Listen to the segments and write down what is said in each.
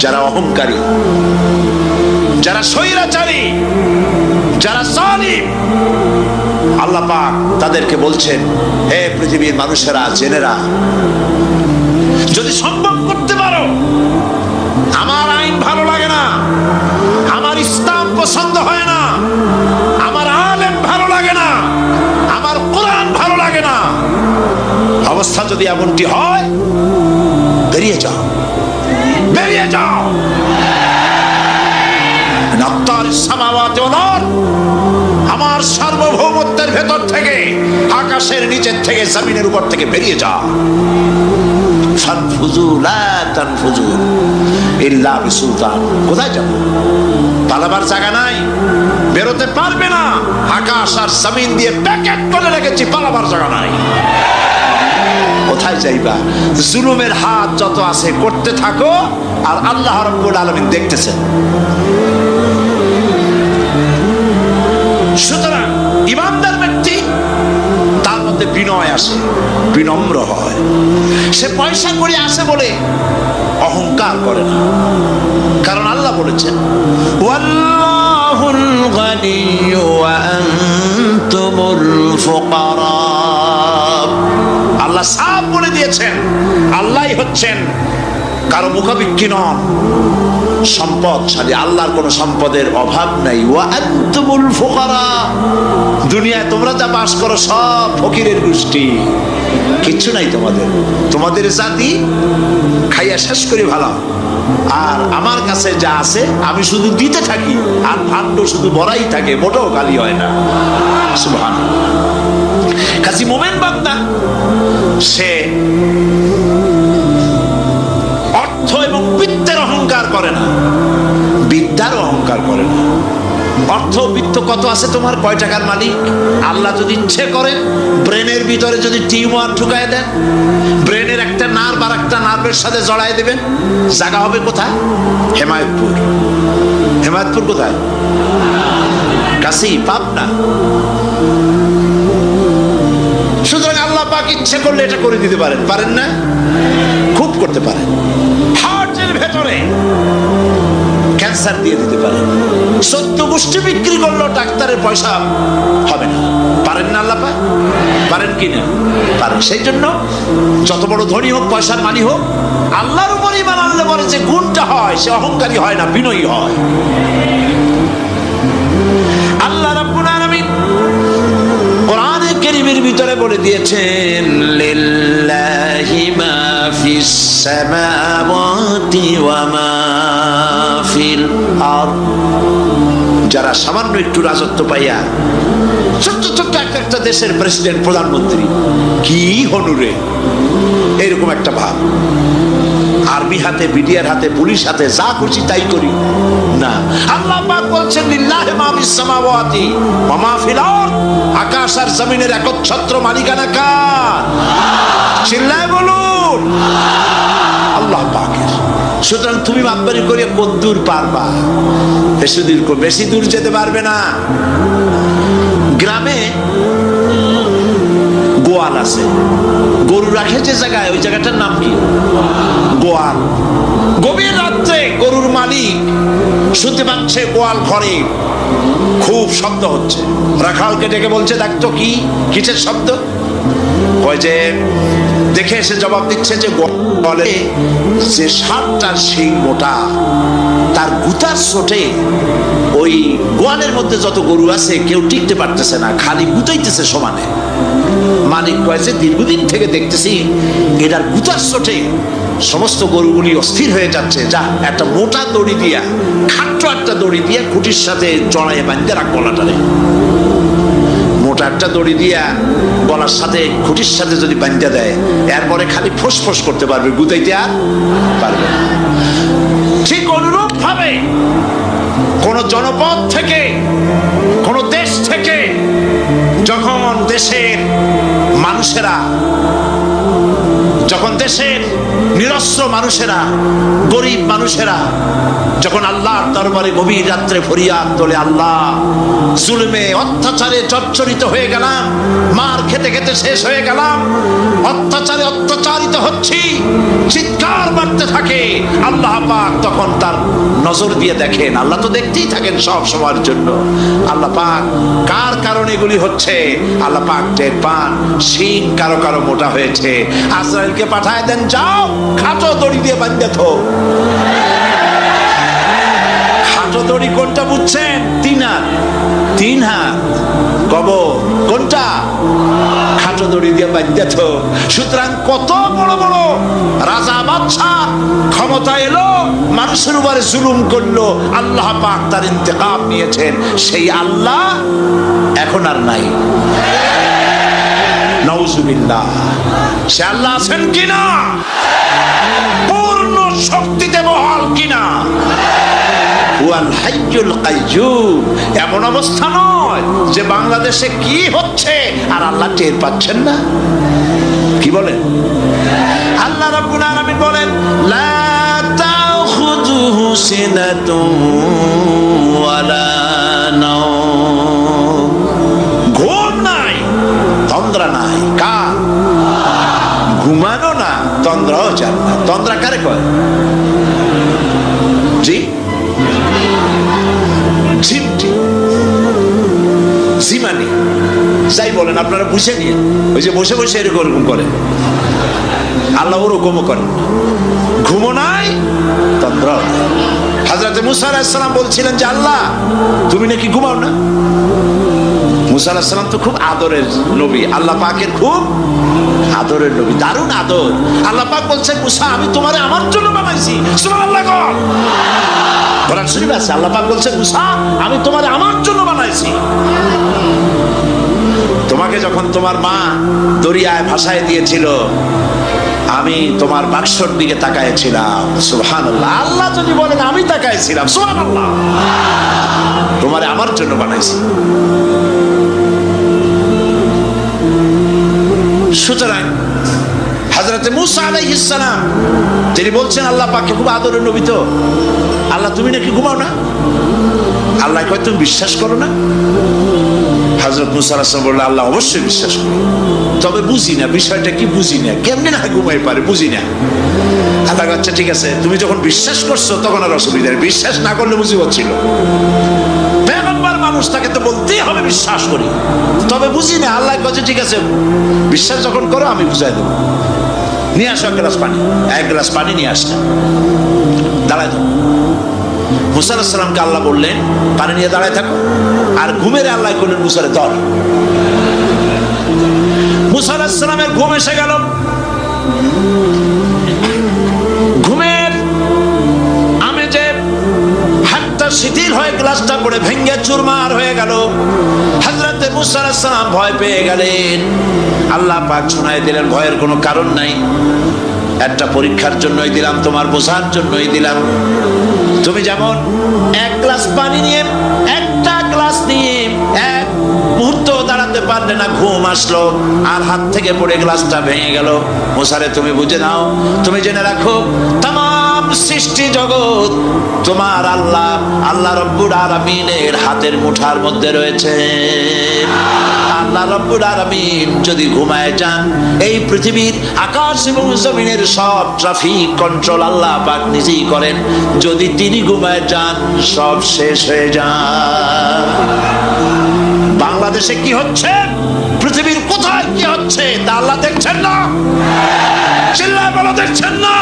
যারা অহংকারী, যারা স্বৈরাচারী, যারা জালিম, আল্লাহ পাক তাদেরকে বলছেন, হে পৃথিবীর মানুষেরা, জেনেরা, যদি সম্ভব করতে পারো, আমার আইন ভালো লাগে না, আমার ইসলাম পছন্দ হয় না, আমার আলেম ভালো লাগে না, আমার কোরআন ভালো লাগে না, অবস্থা যদি এমনটি হয়, বেরিয়ে যাও, বেরিয়ে যাও। আমার সার্বভৌমত্বের ভেতর থেকে, আকাশের নিচের থেকে, জমিনের উপর থেকে বেরিয়ে যাও। ফানফুযু লা তানফুযু ইল্লা বিসুলতান। কোথায় যাবো? পালাবার জায়গা নাই, বেরোতে পারবে না। আকাশ আর জমিন দিয়ে প্যাকেট করে রেখেছি, পালাবার জায়গা নাই। কোথায় যাইবা? জুলুমের হাত যত আছে করতে থাকো, আর আল্লাহ রাব্বুল আলামিন দেখতেছেন। সুতরাং ইমানদার ব্যক্তি, তার মধ্যে বিনয় আসে, বিনম্র হয়। সে পয়সা করে আসে বলে অহংকার করে না, কারণ আল্লাহ বলেছেন, ওয়াল্লাহুল গানিয়্যু ওয়া আনতুমুল ফুকারা। আল্লাহ সাফ বলে দিয়েছেন, আল্লাহই হচ্ছেন কারো মুখাপেক্ষী নন, সম্পদশালী। আল্লাহর কোন সম্পদের অভাব নাই। ওয়া আনতুমুল ফুকারা। দুনিয়ায় তোমরা যা বাস করো সব ফকিরের গোষ্ঠী, কিচ্ছু নাই তোমাদের। তোমাদের জাতি খাইয়া শেষ করে ভালো, আর আমার কাছে যা আছে আমি শুধু দিতে থাকি, আর ভাণ্ড শুধু ভরাই থাকে, মোটেও খালি হয় না। সুবহানাল্লাহ। কাজী মুমিন বান্দা সে অর্থ এবং বিত্তের অহংকার করে না, বিদ্যার অহংকার করে না। অর্থ বিত্ত কত আছে তোমার, কয় টাকার মালিক? আল্লাহ যদি ইচ্ছে করেন, ব্রেনের ভিতরে যদি টিউমার ঢুকায় দেন, ব্রেনের একটা নার্ভ আর একটা নার্ভের সাথে জড়ায় দেবেন, জায়গা হবে কোথায়? হেমায়তপুর। হেমায়তপুর কোথায়? কাছেই, পাবনা। সুতরাং আল্লাহ পাক ইচ্ছে করলে এটা করে দিতে পারেন, পারেন না? খুব করতে পারেন। হার্টের ভেতরে ক্যান্সার দিয়ে দিতে পারেন। 14 গোষ্ঠী বিক্রি করলো, ডাক্তারের পয়সা হবে না। পারেন না আল্লাহ পাক? পারেন কি না? পারেন। সেই জন্য যত বড় ধনী হোক, পয়সার মালিক হোক, আল্লাহর উপর ঈমান আনলে পরে যে গুণটা হয়, সে অহংকারী হয় না, বিনয়ী হয়। আল্লাহ রাব্বুল আলামিন কোরআনে কারীমের ভিতরে বলে দিয়েছেন, লিল্লাহি মা ফিস সামাওয়াতি ওয়া মা ফিল আরদ। যারা সামান্য একটু রাজত্ব পাইয়া, ছোট্ট ছোট্ট একটা দেশের প্রেসিডেন্ট, প্রধানমন্ত্রী, কি হনুরে, এরকম একটা ভাব। আর্মি হাতে, বিডিআর হাতে, পুলিশ হাতে, যা খুশি তাই করি না। আল্লাহ পাক বলছেন, লিল্লাহি মা ফিস সামাওয়াতি ওয়া মা ফিল আরদ। আকাশ আর জমিনের একচ্ছত্র মালিকানা কার? চিল্লায় বলুন, আল্লাহ পাকের। সুতরাং তুমি বাপবাড়ি করে কদ্দূর পারবা? বেশি দূর যেতে পারবে না। গ্রামে গোয়াল আছে, গরু রাখে যে জায়গায়, ওই জায়গাটার নাম কি? গোয়াল। গভীর রাত্রে গরুর মালিক শুনতে পাচ্ছে গোয়াল ঘরে খুব শব্দ হচ্ছে। রাখালকে ডেকে বলছে, দেখতো কি, কিসের শব্দ? কয় যে, দেখে এসে জবাব দিচ্ছে যে গোয়ালে যে 7টা শিং মোটা, তার গুতার চোটে ওই গোয়ালের মধ্যে যত গরু আছে কেউ টিকতে পারতেছে না, খালি গুতাইতেছে সমানে। মালিক কয় যে, দীর্ঘদিন থেকে দেখতেছি এটার গুতার চোটে সমস্ত গরুগুলি অস্থির হয়ে যাচ্ছে, যা একটা মোটা দড়ি দিয়া, খাট্ট একটা দড়ি দিয়া খুঁটির সাথে জড়াইয়ে বাঁধতে রাখ গলাটারে। মোটা একটা দড়ি দিয়া গলার সাথে, খুঁটির সাথে যদি বাঁধতে দেয়, এরপরে খালি ফোঁস করতে পারবে, গুতাইতে আর পারবে না। ঠিক অনুরূপ ভাবে কোন জনপদ থেকে, কোন দেশ থেকে যখন দেশের মানুষেরা, যখন দেশের নিরস্ত্র মানুষেরা, গরিব মানুষ মানুষেরা যখন আল্লাহর দরবারে গভীর রাত্রে ফরিয়াদ তোলে, আল্লাহ জুলমে অত্যাচারে জর্জরিত হয়ে গেলাম, মার খেতে খেতে শেষ হয়ে গেলাম, অত্যাচারে অত্যাচারিত হচ্ছি, চিৎকার মারতে থাকে, আল্লাহ পাক তখন তার নজর দিয়ে দেখেন। আল্লাহ তো দেখতেই থাকেন সব সময়ের জন্য। আল্লাহ পাক কার কারণে এগুলি হচ্ছে আল্লাহ পাক টের পান। শিং কারো কারো মোটা হয়েছে, আজরাইলকে পাঠায় দেন, যাও খাটো দড়ি দিয়ে বাঁধতে থো। খাটো দড়ি কোনটা বুঝছেন? 3 হাত, 3 হাত কবর কোনটা? খাটো দড়ি দিয়ে বাঁধতে থো। সুতরাং কত বড় বড় রাজা বাদশা ক্ষমতা এলো, মানুষের উপরে জুলুম করলো, আল্লাহ পাক তার ইন্তেকাম নিয়েছেন। সেই আল্লাহ এখন আর নাই, নাউজুবিল্লাহ। সে আল্লাহ আছেন কিনা? পূর্ণ শক্তিতে বহাল কিনা? ওয়াল হাইয়ুল কাইয়্যুম। এমন অবস্থা নয় যে বাংলাদেশে কি হচ্ছে আর আল্লাহ টের পাচ্ছেন না। কি বলেন? আল্লাহ রাব্বুল আলামিন বলেন, লা তাখুযুহু সিনাতুন ওয়ালা নাওম। ঘুম নাই, তন্দ্রা নাই। কার? ঘুমানো না, তন্দ্রাও চান না। তন্দ্রা কারে কয়? জি, ঝিমটি, জিমানি, যাই বলেন আপনারা বুঝে নিয়ে। ওই যে বসে বসে এরকম করে, আল্লাহ ওরকমও করেন। ঘুমো নাই, তন্দ্রাও নাই। হযরত মুসা আলাইহিস সালাম বলছিলেন যে আল্লাহ তুমি নাকি ঘুমাও না। মুসা আলাইহিস সালাম তো খুব আদরের নবী, আল্লাহ পাকের খুব আদরের নবী, দারুণ আদর। আল্লাহ পাক বলছেন, মুসা আমি তোমারে আমার জন্য বানাইছি। সুবহানাল্লাহ। কোরআন শরীফে আছে, আল্লাহ পাক বলছেন, মুসা আমি তোমারে আমার জন্য বানাইছি। তোমাকে যখন তোমার মা দরিয়ায় ভাসায় দিয়েছিল, আমি তোমার বাক্সর দিকে তাকাইছিলাম। সুবহানাল্লাহ। আল্লাহ যদি বলেন আমি তাকাইছিলাম, সুবহানাল্লাহ। তোমারে আমার জন্য বানাইছি। সুতরাং হযরত মুসা আলাইহিস সালাম তিনি বলছেন আল্লাহ পাককে খুব আদরের নবী, তো আল্লাহ তুমি নাকি ঘুমাও না। আল্লাহ কয় তুমি বিশ্বাস করো না। হযরত মুসা আলাইহিস সালাম বললেন, আল্লাহ অবশ্যই বিশ্বাস করি, তবে বুঝি না বিষয়টা কি, বুঝি না কেমনে না ঘুমাই পারে, বুঝি না। আল্লাহ আচ্ছা ঠিক আছে, তুমি যখন বিশ্বাস করছো তখন আর অসুবিধা নেই, বিশ্বাস না করলে মুসিবত ছিল। পয়গম্বর মানুষ, তাকে তো বলতেই হবে বিশ্বাস করি, তবে বুঝি না। আল্লাহ কাছে ঠিক আছে, বিশ্বাস যখন করো আমি বুঝাই দেবো। নিয়ে আসো 1 গ্লাস পানি। 1 গ্লাস পানি নিয়ে আসলে দাঁড়ায় থাকো। মুসা আলাইহিস সালামকে আল্লাহ বললেন পানি নিয়ে দাঁড়ায় থাকো, আর ঘুমের আল্লাহ করলেন মুসারে ধর। মুসা আলাইহিস সালামের ঘুম এসে গেল। ঘুমের আমেজে হাতটা শিথিল হয়ে গ্লাসটা পড়ে ভেঙে চুরমার হয়ে গেল। হযরত মুসা আলাইহিস সালাম ভয় পেয়ে গেলেন। আল্লাহ পাক শোনায় দিলেন, ভয়ের কোনো কারণ নাই, একটা পরীক্ষার জন্যই দিলাম, তোমার বোঝার জন্যই দিলাম। তুমি যেমন 1 গ্লাস পানি নিয়ে, একটা গ্লাস নিয়ে 1 মুহূর্ত দাঁড়াতে পারলে না, ঘুম আসলো আর হাত থেকে পড়ে গ্লাসটা ভেঙে গেল। মুসারে তুমি বুঝে নাও, তুমি জেনে রাখো, তামাম সৃষ্টি জগৎ তোমার আল্লাহ, আল্লাহ রব্বুল আলামিনের হাতের মুঠার মধ্যে রয়েছে। আল্লাহ রব্বুল আলামিন যদি ঘুমায় যান, এই পৃথিবীর আকাশ এবং জমিনের সব ট্রাফিক কন্ট্রোল আল্লাহ পাক নিজেই করেন। যদি তিনি ঘুমায় যান, সব শেষ হয়ে যায়। বাংলাদেশে কি হচ্ছে, পৃথিবীর কোথায় কি হচ্ছে তা আল্লাহ দেখছেন না? চিল্লায় বলো, দেখছেন না?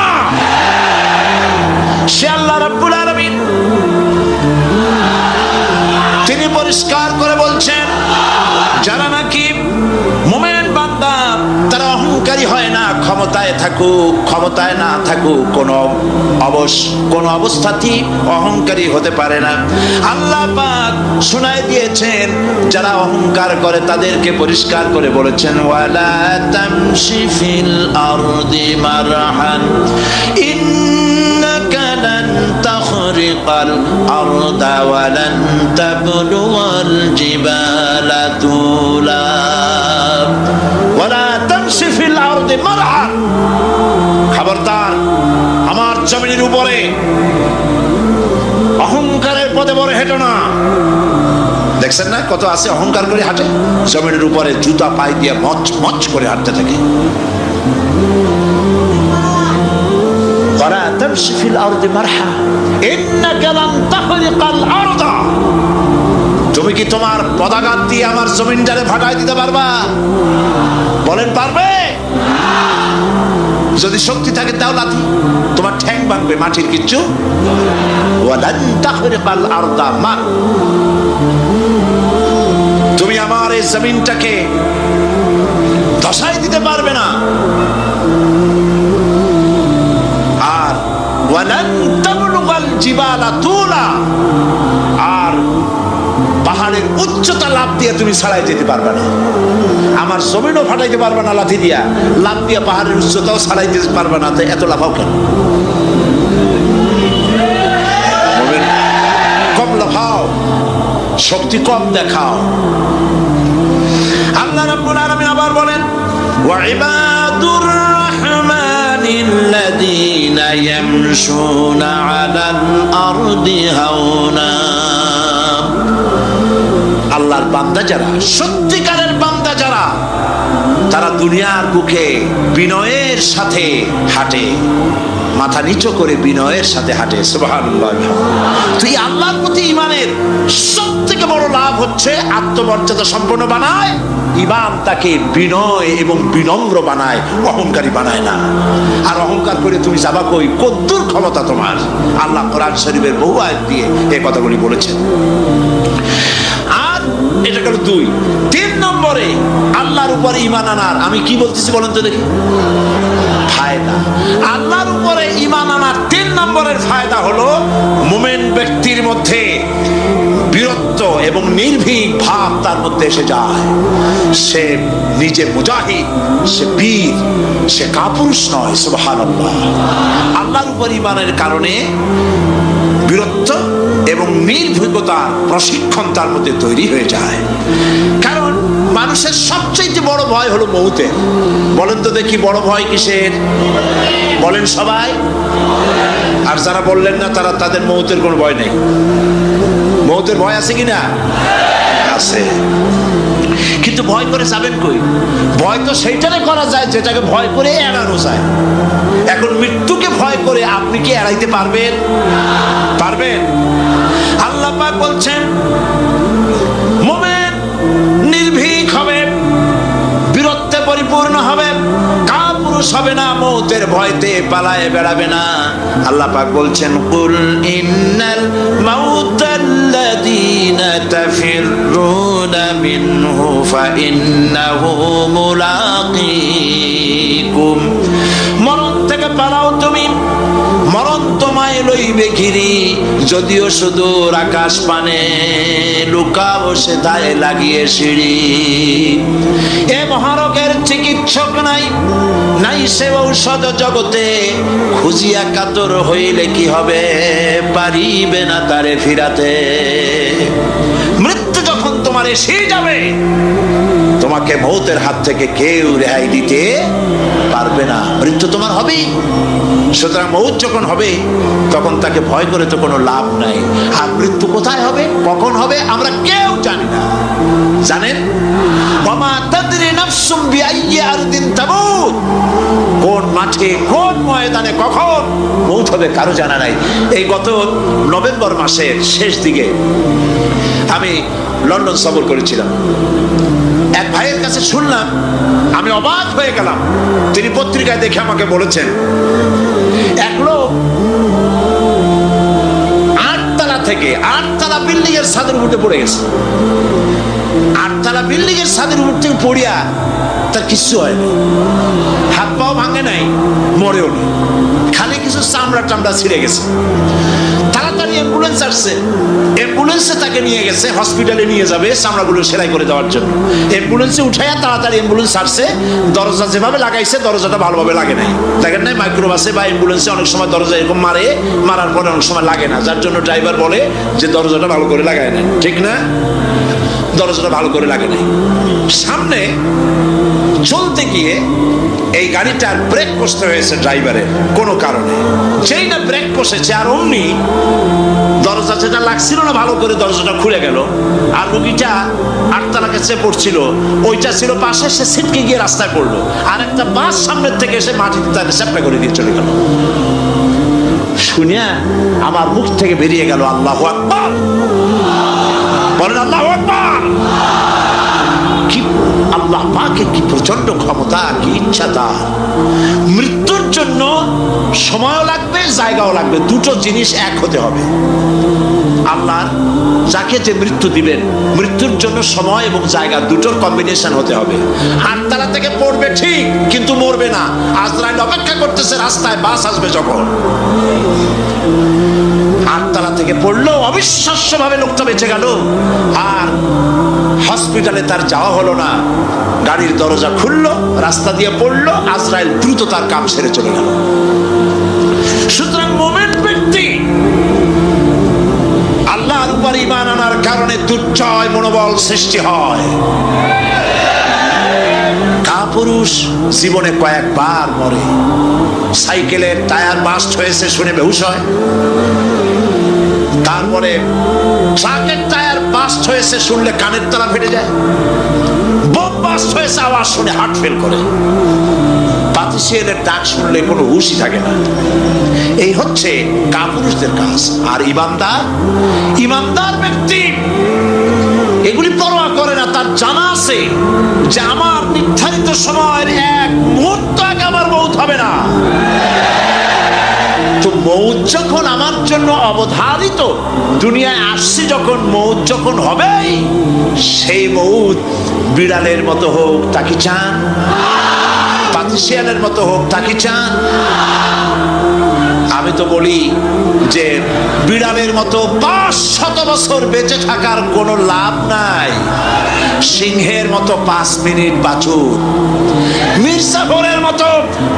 সে আল্লাহ রব্বুল আলামিন তিনি পরিষ্কার করে বলছেন, যারা নাকি মুমিন বান্দা তারা অহংকারী হয় না, ক্ষমতায় থাকুক ক্ষমতায় না থাকুক, কোন অবস্থাতেই অহংকারী হতে পারে না। আল্লাহ পাক শোনায় দিয়েছেন, যারা অহংকার করে তাদেরকে পরিষ্কার করে বলেছেন, ওয়ালা তামশি ফিল আরদি মারহান ইন্নাকা লান তাখরিকাল আরদা ওয়া লান তাবলুগাল জিবালা তুলা ওয়ালা তামশি ফিল আরদি মারহান। খবরদার, আমার জমিনের উপরে অহংকারের পথে বড় হেঁটো না। দেখছেন না কত আছে অহংকার করে হাঁটে, জমিনের উপরে জুতা পায়ে দিয়ে মচ মচ করে হাঁটতে থাকে। ওয়ালা তামশি ফিল আরদি মারহা ইন্নাকা লান তাখরিকাল আরদা। তুমি কি তোমার পদাঘাত দিয়ে আমার জমিনটারে ফাটাই দিতে পারবা? বলেন পারবে? যদি শক্তি থাকে তাও লাথি, তোমার ঠ্যাং ভাঙবে, মাটির কিচ্ছু। ওয়ালান তাখরিকাল আরদা মা, তুমি আমার এই জমিনটাকে ধসাই দিতে পারবে না। আর ওয়ালান তাবলুগাল জিবালা তুলা, আর পাহাড়ের উচ্চতা লাফ দিয়ে তুমি ছাড়াই যেতে পারবে না। আমার জমিনও ফাটাইতে পারবে না লাথি দিয়া, লাফ দিয়ে পাহাড়ের উচ্চতাও ছাড়াই দিতে পারবে না। তো এত লাফাও কেন? কম লাফাও, শক্তি কম দেখাও। আল্লাহ রাব্বুল আলামিন আবার বলেন ওয়া ইবাদুর রাহমানিল্লাযীনা ইয়ামশুনা আলাল আরদি হাওনা। আল্লাহর বান্দা যারা, সত্যিকারের বান্দা যারা, তারা দুনিয়ার বুকে বিনয়ের সাথে হাঁটে, মাথা নিচু করে বিনয়ের সাথে হাঁটে। সুবহানাল্লাহ। তুই আল্লাহর প্রতি ঈমানের সবথেকে বড় লাভ হচ্ছে আত্মমর্যাদা সম্পন্ন বানায়। ঈমান তাকে বিনয় এবং বিনম্র বানায়, অহংকারী বানায় না। আর অহংকার করে তুমি যাবা কই? কদ্দুর ক্ষমতা তোমার? আল্লাহ কোরআন শরীফের বহু আয়াত দিয়ে এই কথাগুলি বলেছেন। আর এটা গেল 2। 3 নম্বরে আল্লাহর উপরে ঈমান আনার, আমি কি বলতেছি বলেন তো দেখি, ফায়দা। আল্লাহর উপরে ঈমান আনার 3 নম্বরের ফায়দা হলো মুমিন ব্যক্তির মধ্যে বীরত্ব এবং নির্ভীক ভাব তার মধ্যে এসে যায়। সে নিজে মুজাহিদ, সে বীর, সে কাপুরুষ নয়। সুবহানাল্লাহ। আল্লাহর উপর ঈমানের কারণে বীরত্ব এবং নির্ভীকতার প্রশিক্ষণ তার মধ্যে তৈরি হয়ে যায়। কারণ মানুষের সবচেয়ে বড় ভয় হলো মৌতের। বলেন তো দেখি বড় ভয় কিসের? বলেন সবাই। আর যারা বললেন না তারা, তাদের মৌতের কোনো ভয় নেই। মৌতের ভয় আছে কিনা? আছে। কিন্তু ভয় করে যাবেন কই? ভয় তো সেইটারে করা যায় যেটাকে ভয় করে এড়ানো যায়। এখন মৃত্যুকে ভয় করে আপনি কি এড়াইতে পারবেন? পারবেন? আল্লাহ পাক বলছেন মুমিন নির্ভীক হবে, বীরত্বে পরিপূর্ণ হবে, কাপুরুষ হবে না, মৌতের ভয়তে পালায়ে বেড়াবে না। আল্লাহ পাক বলছেন কুল ইন্নাল মাউতাল্লাযীনা তাফিররুনা মিনহু ফাইন্নাহু মুলাকীকুম। মরণ থেকে পালাও তুমি, মরণ তোমায় লইবে ঘিরি। যদিও সুদূর আকাশ পানে, লুকাবো সে দায়ে লাগিয়ে সিঁড়ি। এ মহারোগের চিকিৎসক নাই, নাই সে ঔষধ জগতে। খুঁজিয়া কাতর হইলে কি হবে, পারিবে না তারে ফিরাতে। মৃত্যু যখন তোমার এসে যাবে, তোমাকে মৌতের হাত থেকে কেউ রেহাই দিতে পারবে না। মৃত্যু তোমার হবেই। সুতরাং মৌত যখন হবে তখন তাকে ভয় করে তো কোনো লাভ নাই। আর মৃত্যু কোথায় হবে, কখন হবে, আমরা কেউ জানি না। জানেন? ওয়ামা তাদরি নাফসুম বিআইয়ি আরদিন তামুত। কোন মাঠে, কোন ময়দানে, কখন মৌত হবে কারো জানা নাই। এই গত নভেম্বর মাসের শেষ দিকে আমি লন্ডন সফর করেছিলাম। এক ভাইয়ের কাছে শুনলাম, আমি অবাক হয়ে গেলাম। তিনি পত্রিকায় দেখে আমাকে বলেছেন এক লোক 8 তলা থেকে 8 তলা বিল্ডিং এর ছাদের উপরে পড়ে গেছে। 8 তলা বিল্ডিং এর ছাদের উপর থেকে পড়িয়া তার কিচ্ছু হয়নি, হাত পাও ভাঙে নাই, মরেও নি, খালি কিছু চামড়া টামড়া ছিঁড়ে গেছে। তাড়াতাড়ি অ্যাম্বুলেন্স আসছে, অ্যাম্বুলেন্সে তাকে নিয়ে গেছে, হসপিটালে নিয়ে যাবে চামড়াগুলো সেলাই করে দেওয়ার জন্য। অ্যাম্বুলেন্সে উঠাইয়া তাড়াতাড়ি অ্যাম্বুলেন্স আসছে। দরজা যেভাবে লাগাইছে দরজাটা ভালোভাবে লাগে নাই। দেখেন নাই মাইক্রোবাসে বা অ্যাম্বুলেন্সে অনেক সময় দরজা এরকম মারে, মারার পরে অনেক সময় লাগে না, যার জন্য ড্রাইভার বলে যে দরজাটা ভালো করে লাগায় নাই। ঠিক না? দরজাটা ভালো করে লাগে নাই। সামনে চলতে গিয়ে এই গাড়িটার ব্রেক কষতে হয়েছে ড্রাইভারের কোনো কারণে। যেই না ব্রেক কষেছে আর অমনি দরজা যেটা লাগছিল না ভালো করে দরজাটা খুলে গেল, আর রুগীটা আটতলা কাছে পড়ছিল, ওইটা ছিল পাশে, সে ছিটকে গিয়ে রাস্তায় পড়লো, আর একটা বাস সামনের থেকে এসে মাটিতে তাকে চ্যাপটা করে দিয়ে চলে গেল। শুনিয়া আমার মুখ থেকে বেরিয়ে গেল আল্লাহু আকবার, বলেন আল্লাহু আকবার। কি আল্লাহ পাকের কি প্রচন্ড ক্ষমতা, কি ইচ্ছা তার। মৃত্যুর জন্য সময়ও লাগবে, জায়গাও লাগবে, দুটো জিনিস এক হতে হবে। আল্লাহ যাকে যে মৃত্যু দিবেন, মৃত্যুর জন্য সময় এবং জায়গা দুটোর কম্বিনেশন হতে হবে। আটতলা থেকে পড়বে ঠিক, কিন্তু মরবে না। আজরাইল অপেক্ষা করতেছে রাস্তায়, বাস আসবে যখন। আটতলা থেকে পড়লো, অবিশ্বাস্য ভাবে লোকটা বেঁচে গেল, আর হসপিটালে তার যাওয়া হলো না। গাড়ির দরজা খুললো, রাস্তা দিয়ে পড়লো, আজরাইল দ্রুত তার কাম সেরে চলে গেল। সুতরাং মোমেন্ট ব্যক্তি আল্লাহর উপর ঈমান আনার কারণে দুর্জয় মনোবল সৃষ্টি হয়। কাপুরুষ জীবনে কয়েকবার মরে। সাইকেলের টায়ার বাস্ট হয়েছে শুনে বেহুশ হয়, তারপরে ট্রাকের টায়ার বাস্ট হয়েছে শুনলে কানের তলা ফেটে যায়, বোম বাস্ট হয়েছে আওয়াজ শুনে হার্ট ফেল করে, পাতিশিয়ালের ডাক শুনলে কোনো হুশই থাকে না। এই হচ্ছে কাপুরুষদের কাজ। আর ইমানদার ব্যক্তি এগুলি পরোয়া করে না। তার জানা আছে যে আমার নির্ধারিত সময়ের এক মুহূর্ত আগে আমার মৌত হবে না। তো মৌত যখন আমার জন্য অবধারিত, দুনিয়ায় আসছি যখন, মৌত যখন হবে, সেই মৌত বিড়ালের মতো হোক তাকে চান, পাতিশিয়ালের মতো হোক তাকে চান। আমি তো বলি যে বিড়ালের মতো 500 বছর বেঁচে থাকার কোনো লাভ নাই, সিংহের মতো 5 মিনিট বাঁচুন। মির্জাফরের মতো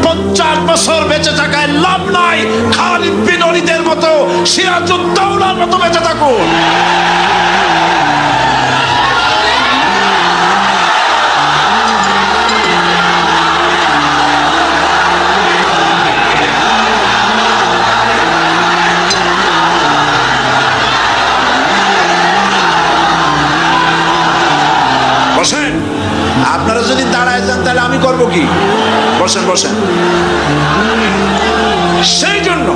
50 বছর বেঁচে থাকায় লাভ নাই, খালিদ বিন ওলীদের মতো, সিরাজউদ্দৌলার মতো বেঁচে থাকুন। বসেন, আপনারা যদি দাঁড়ায় যান তাহলে আমি করবো কি? বসেন বসেন। সেই জন্য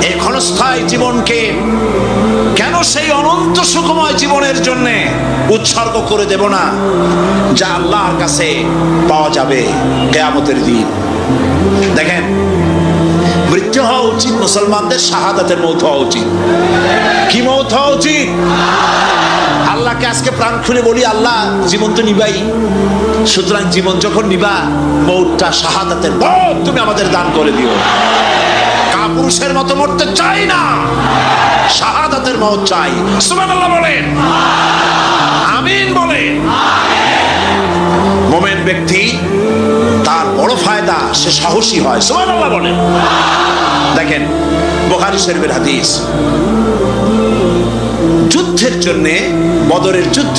এই ক্ষণস্থায়ী জীবনকে কেন সেই অনন্ত সুখময় জীবনের জন্য উৎসর্গ করে দেব না, যা আল্লাহর কাছে পাওয়া যাবে কিয়ামতের দিন। দেখেন, মৃত্যু হওয়া উচিত মুসলমানদের, শাহাদাতের মৌত হওয়া উচিত। কি মৌত হওয়া উচিত? আল্লাহকে আজকে প্রাণ খুলে বলি, আল্লাহ জীবন তো নিবাই, সুতরাং জীবন যখন নিবা, মৌতটা শাহাদাতের মৌত তুমি আমাদের দান করে দিও। কাপুরুষের মতো মরতে চাই না, শাহাদাতের মৌত চাই। সুবহানাল্লাহ বলেন, আমিন বলেন। মুমিন ব্যক্তি তার বড় ফায়দা, সে সাহসী হয়। সুবহানাল্লাহ বলেন। দেখেন, বুখারী শরীফের হাদিস, যুদ্ধের জন্য, বদরের যুদ্ধ,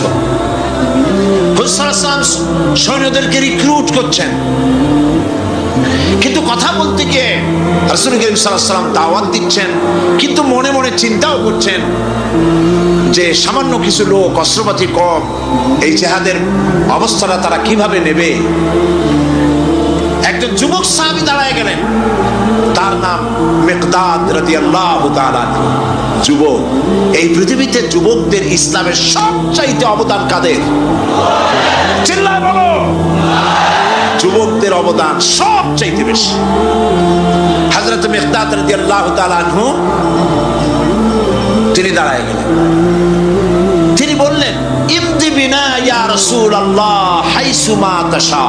সৈন্যদেরকে রিক্রুট করছেন, কিন্তু কথা বলতে গিয়ে রাসূল করিম সাল্লাল্লাহু আলাইহি ওয়াসাল্লাম দাওয়াত দিচ্ছেন, কিন্তু মনে মনে চিন্তাও করছেন যে সামান্য কিছু লোক, অস্ত্রপাতি কম, এই জিহাদের অবস্থাটা তারা কিভাবে নেবে। একজন যুবক সাহাবী দাঁড়ায় গেলেন, তার নাম মিকদাদ রাদিয়াল্লাহু তাআলা। যুবক, এই পৃথিবীতে যুবকদের ইসলামের সবচাইতে অবদান কাদের? চিল্লায় বলো। যুবকদের অবদান সবচাইতে বেশি। হযরত মিকদাদ রাদিয়াল্লাহু তাআলা আনহু তিনি দাঁড়ায় গেলেন, তিনি বললেন, ইমদি বিনা ইয়া রাসূলুল্লাহ হাইসুমা তাশা।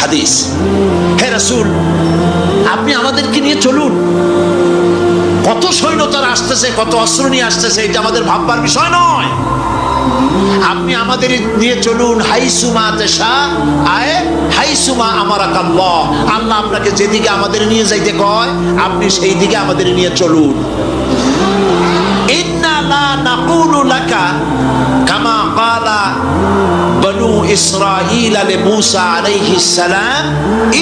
হাদিস, হে রাসূল, আপনি আমাদেরকে নিয়ে চলুন। কত সৈন্য তারা আসতেছে, কত অস্ত্র নিয়ে আসতেছে, এটা আমাদের ভাববার বিষয় নয়। আপনি আমাদের নিয়ে চলুন, হাইসুমা তাশা আয় হাইসুমা আমারাকাল্লাহ। আল্লাহ আপনাকে যেদিকে আমাদের নিয়ে যাইতে কয়, আপনি সেই দিকে আমাদের নিয়ে চলুন। ইন্না লা নাকুলু লাকা কামা ক্বালা বনু ইসরাঈল লিমূসা আলাইহিস সালাম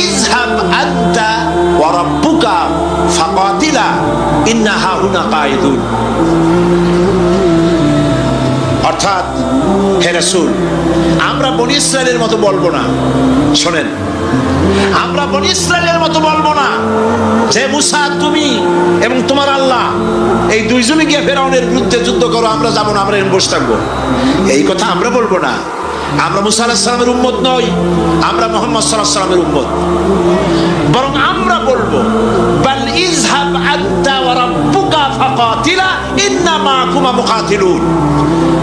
ইযহাব আনতা ওয়া রাব্বুকা ফাকাতিলা ইন্না হাউনা কাঈদুন। অর্থাৎ হে রাসূল, আমরা বনী ইসরাইলের মতো বলবো না। শোনেন, আমরা বনী ইসরাইলের মতো বলবো না যে মুসা তুমি এবং তোমার আল্লাহ এই দুইজনে গিয়ে ফেরাউনের বিরুদ্ধে যুদ্ধ করো, আমরা যাবো না, আমরা এরকম বসে থাকবো। এই কথা আমরা বলবো না। আমরা মুসা আলাইহিস সালামের উম্মত নই, আমরা মুহাম্মদ সাল্লাল্লাহু আলাইহি ওয়াসাল্লামের উম্মত। বরং আমরা বলবো বাল ইযহাব আনতা ওয়া রাব্বুকা ফাকাতিলা ইন্না মাআকুমা মুকাতিলুন।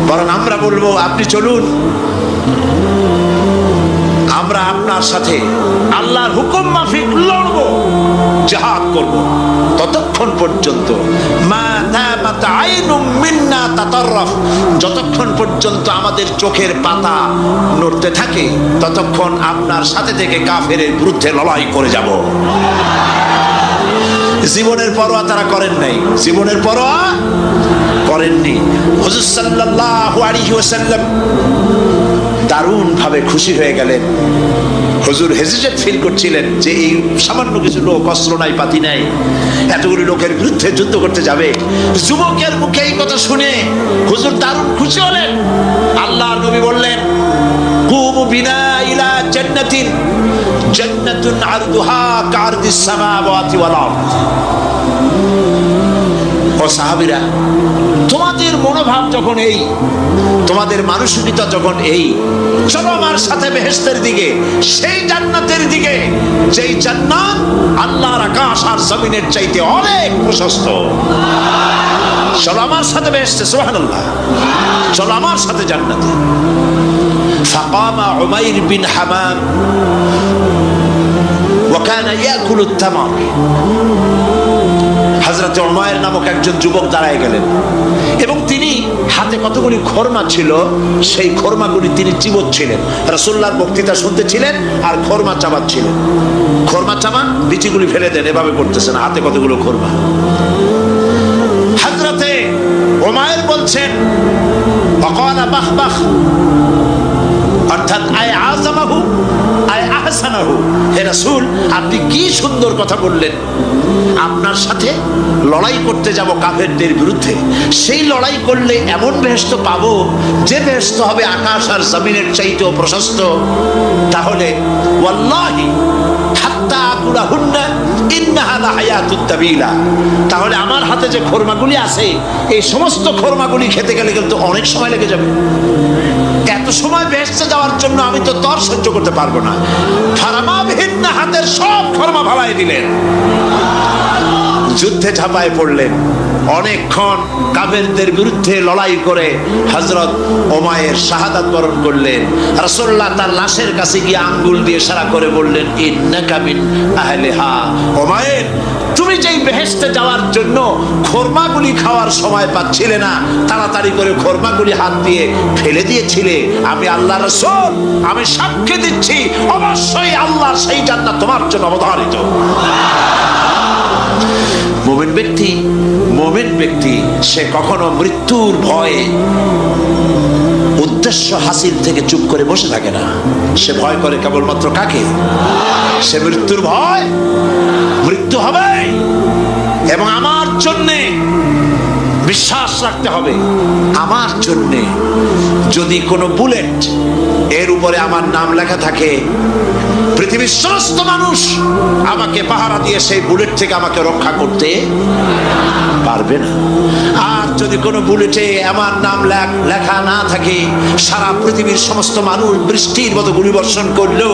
বরং আমরা বলবো আপনি চলুন, আমরা আপনার সাথে আল্লাহর হুকুম মাফিক লড়বো, জিহাদ করব। ততক্ষণ পর্যন্ত মা নামাত আইনুম মিন্না তাতাররাফ, যতক্ষণ পর্যন্ত আমাদের চোখের পাতা নড়তে থাকে ততক্ষণ আপনার সাথে থেকে কাফেরের বিরুদ্ধে লড়াই করে যাব। জীবনের পরোয়া তারা করেন নাই, জীবনের পরোয়া করেননি। হুজুর সাল্লাল্লাহু আলাইহি ওয়াসাল্লাম দারুণ ভাবে খুশি হয়ে গেলেন। হুজুর হেজিটেট ফিল করছিলেন যে এই সামান্য কিছু লোক, অস্ত্র নাই, পাতি নাই, এতগুলি লোকের বিরুদ্ধে যুদ্ধ করতে যাবে। যুবকের মুখে এই কথা শুনে হুজুর দারুণ খুশি হলেন। আল্লাহর নবী বললেন, কুমু বিনা ইলা জান্নাতিন জান্নাতুন আরদুহা কারদিস সামাওয়াতি ওয়াল আরদ। ও সাহাবীরা, তোমাদের মনোভাব যখন এই, তোমাদের মানসিকতা যখন এই, চলো আমার সাথে বেহেশতের দিকে, সেই জান্নাতের দিকে যেই জান্নাত আল্লাহর আকাশ আর জমিনের চাইতে অনেক প্রশস্ত। চলো আমার সাথে বেহেশতে, সুবহানাল্লাহ, চলো আমার সাথে জান্নাতে। ফাকামা উমাইর বিন হামাম ওয়া কানা ইয়াকুলু আত-তামার। হযরত উমাইর নামক একজন যুবক দাঁড়ায় গেলেন এবং তিনি হাতে কতগুলি খরমা ছিল, সেই খরমাগুলি তিনি চিবোচ্ছিলেন। রাসূলুল্লাহর বক্তৃতা শুনতেছিলেন আর খরমা চাবাচ্ছিলেন। খরমা চাবান, বিচিগুলি ফেলে দেন, এভাবে করতেছেন, হাতে কতগুলো খরমা। হযরতে উমাইর বলছেন, ওয়াকালা বাহ বাহ, অর্থাৎ আয় আযমাহু আয় আহসানাহু। হে রাসূল, আপনি কি সুন্দর কথা বললেন। আপনার সাথে লড়াই করতে যাব কাফেরদের বিরুদ্ধে, সেই লড়াই করলে এমন বেহেশত পাবো যে বেহেশত হবে আকাশ আর জমিনের চাইতেও প্রশস্ত। তাহলে ওয়াল্লাহি হাত্তা আকুলাহুন্না ইন্নাহা লাহায়াতুত তাবিলা, তাহলে আমার হাতে যে খরমাগুলি আছে এই সমস্ত খরমাগুলি খেতে গেলে কিন্তু অনেক সময় লেগে যাবে। এত সময় বেহেশতে যাওয়ার জন্য আমি তো তর সহ্য করতে পারবো না। ফারামাবিহিন্ন, হাতের সব খরমা ভালাই দিলেন, যুদ্ধে ঝাঁপায় পড়লেন। অনেকক্ষণ কাফেরদের বিরুদ্ধে লড়াই করে হযরত উমাইর শাহাদাত বরণ করলেন। রাসূলুল্লাহ তার লাশের কাছে গিয়ে আঙ্গুল দিয়ে ইশারা করে বললেন, ইন্নাকা মিন আহলিহা। উমাইর, তুমি যেই বেহেশতে যাওয়ার জন্য খরমাগুলি খাওয়ার সময় পাচ্ছিলে না, তাড়াতাড়ি করে খরমাগুলি হাত দিয়ে ফেলে দিয়েছিলে, আমি আল্লাহর রাসূল, আমি সাক্ষ্য দিচ্ছি অবশ্যই আল্লাহর সেই জান্নাত তোমার জন্য অবধারিত। মুমিন ব্যক্তি সে কখনো মৃত্যুর ভয়ে উদ্দেশ্য হাসিল থেকে চুপ করে বসে থাকে না। সে ভয় করে কেবলমাত্র কাকে? সে মৃত্যুর ভয়, মৃত্যু হবে এবং আমার জন্যে বিশ্বাস রাখতে হবে, আমার জন্যে যদি কোনো বুলেট এর উপরে আমার নাম লেখা থাকে, পৃথিবীর সমস্ত মানুষ আমাকে পাহারা দিয়ে সেই বুলেট থেকে আমাকে রক্ষা করতে পারবে না। আর যদি কোনো বুলেটে আমার নাম লেখা না থাকে, সারা পৃথিবীর সমস্ত মানুষ বৃষ্টির মতো গুলি বর্ষণ করলেও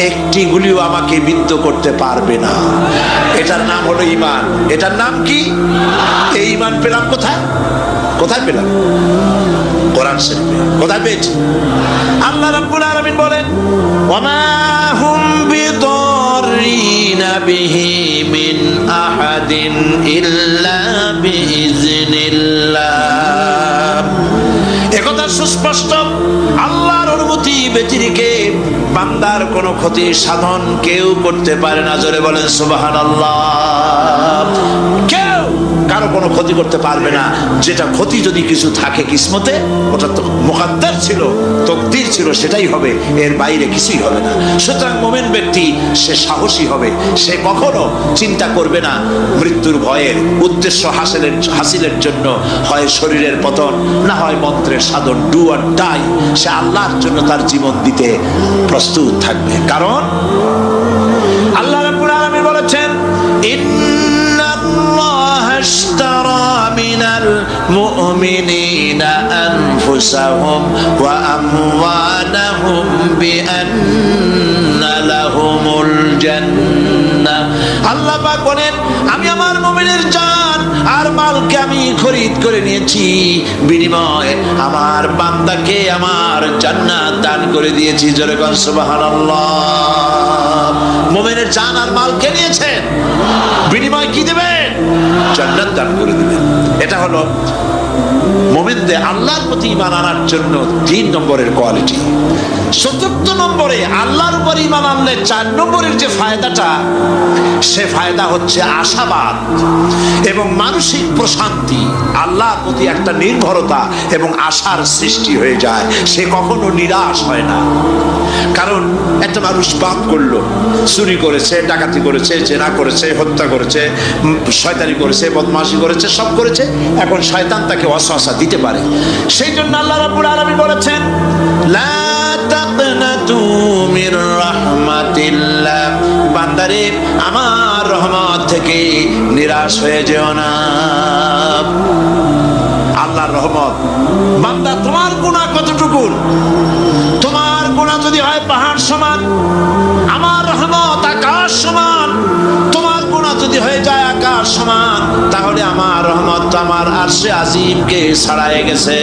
একটি গুলিও আমাকে বিদ্ধ করতে পারবে না। এটার নাম হলো ঈমান। এটার নাম কি? এই ঈমান পেলাম কোথায়? কোথায় পেলাম? কোরআন শরীফে। কোথায় পেয়েছি? আল্লাহ রাব্বুল আলামিন বলেন, ওয়ামা হুম বিদাররিনা বিহি মিন আহাদিন ইল্লা বিইজনিল্লাহ। একথা সুস্পষ্ট, আল্লাহর অনুমতি ব্যতিরেকে বান্দার কোনো ক্ষতি সাধন কেউ করতে পারে না। জোরে বলেন সুবহানাল্লাহ। কেউ কারো কোনো ক্ষতি ক্ষতি করতে পারবে না। যেটা ক্ষতি যদি কিছু থাকে কিসমতে, ওটা তো মুকদ্দার ছিল, তকদির ছিল, সেটাই হবে, এর বাইরে কিছুই হবে না। সুতরাং মুমিন ব্যক্তি সে সাহসী হবে, সে কখনো চিন্তা করবে না মৃত্যুর ভয়ের। উদ্দেশ্য হাসিলের জন্য হয় শরীরের পতন, না হয় মন্ত্রের সাধন, ডু অর ডাই, সে আল্লাহর জন্য তার জীবন দিতে প্রস্তুত থাকবে। কারণ আল্লাহ রাব্বুল আলামিন বলেছেন, ইন্নাল্লাহা আশতারা মিনাল মুমিনিনা আনফুসাহুম ওয়া আমওয়ালাহুম বিআন্না লাহুমুল জান্নাহ। আল্লাহ পাক বলেন, আমি আমার মুমিনের জান আর মালকে আমি খরিদ করে নিয়েছি, বিনিময়ে আমার বান্দাকে আমার জান্নাত দান করে দিয়েছি। জোরে কোন সুবহানাল্লাহ। মুমিনের জান আর মালকে নিয়েছেন, বিনিময় কি দেবেন? জান্নাত দান করে দিবেন। এটা হলো মুমিনদের আল্লাহর প্রতি ঈমান আনার জন্য 3 নম্বরের কোয়ালিটি। 4th নম্বরে আল্লাহর উপর ঈমান আনলে 4 নম্বরের যে ফায়দাটা, সে ফায়দা হচ্ছে আশাবাদ এবং মানসিক প্রশান্তি। আল্লাহর প্রতি একটা নির্ভরতা এবং আশার সৃষ্টি হয়ে যায়, সে কখনো নিরাশ হয় না। কারণ একটা মানুষ পাপ করলো, চুরি করেছে, ডাকাতি করেছে, জেনা করেছে, হত্যা করেছে, শয়তানি করেছে, বদমাশি করেছে, সব করেছে, এখন শয়তান তাকে ওয়াসওয়াসা দিতে পারে। সেই জন্য আল্লাহ রাব্বুল আলামিন বলেছেন, লা তাকনাতু মির রাহমাতিল্লাহ, বান্দারে আমার রহমত থেকে নিরাশ হয়ে যেও না। আল্লাহর রহমত, বান্দা তোমার গুনাহ কতটুকু? তোমার গুনাহ যদি হয় পাহাড় সমান, আমার রহমত আকাশ সমান। তোমার গুনাহ যদি হয়ে যায় আকাশ সমান, তাহলে আমার রহমত আমার আরশে আজিমকে ছাড়াই গেছে।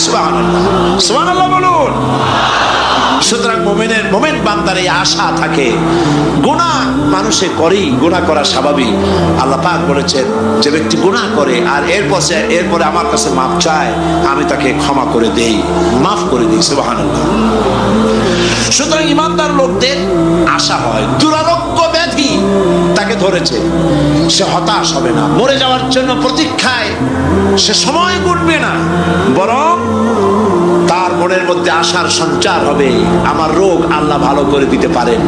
সুবহানাল্লাহ, সুবহানাল্লাহ বলুন। সুতরাং মুমিন বান্দার এই আশা থাকে। গুনাহ মানুষে করেই, গুনাহ করা স্বাভাবিক। আল্লাহ পাক বলেছেন, যে ব্যক্তি গুনাহ করে আর এরপরে আমার কাছে মাফ চায়, আমি তাকে ক্ষমা করে দেই, মাফ করে দিই। সুবহানাল্লাহ। সুতরাং ইমানদার লোকদের আশা হয়, দুরারোগ্য ব্যাধি তাকে ধরেছে, সে হতাশ হবে না, মরে যাওয়ার জন্য প্রতীক্ষায় সে সময় গুনবে না, বরং তার মনের মধ্যে আশার সঞ্চার হবে, আমার রোগ আল্লাহ ভালো করে দিতে পারেন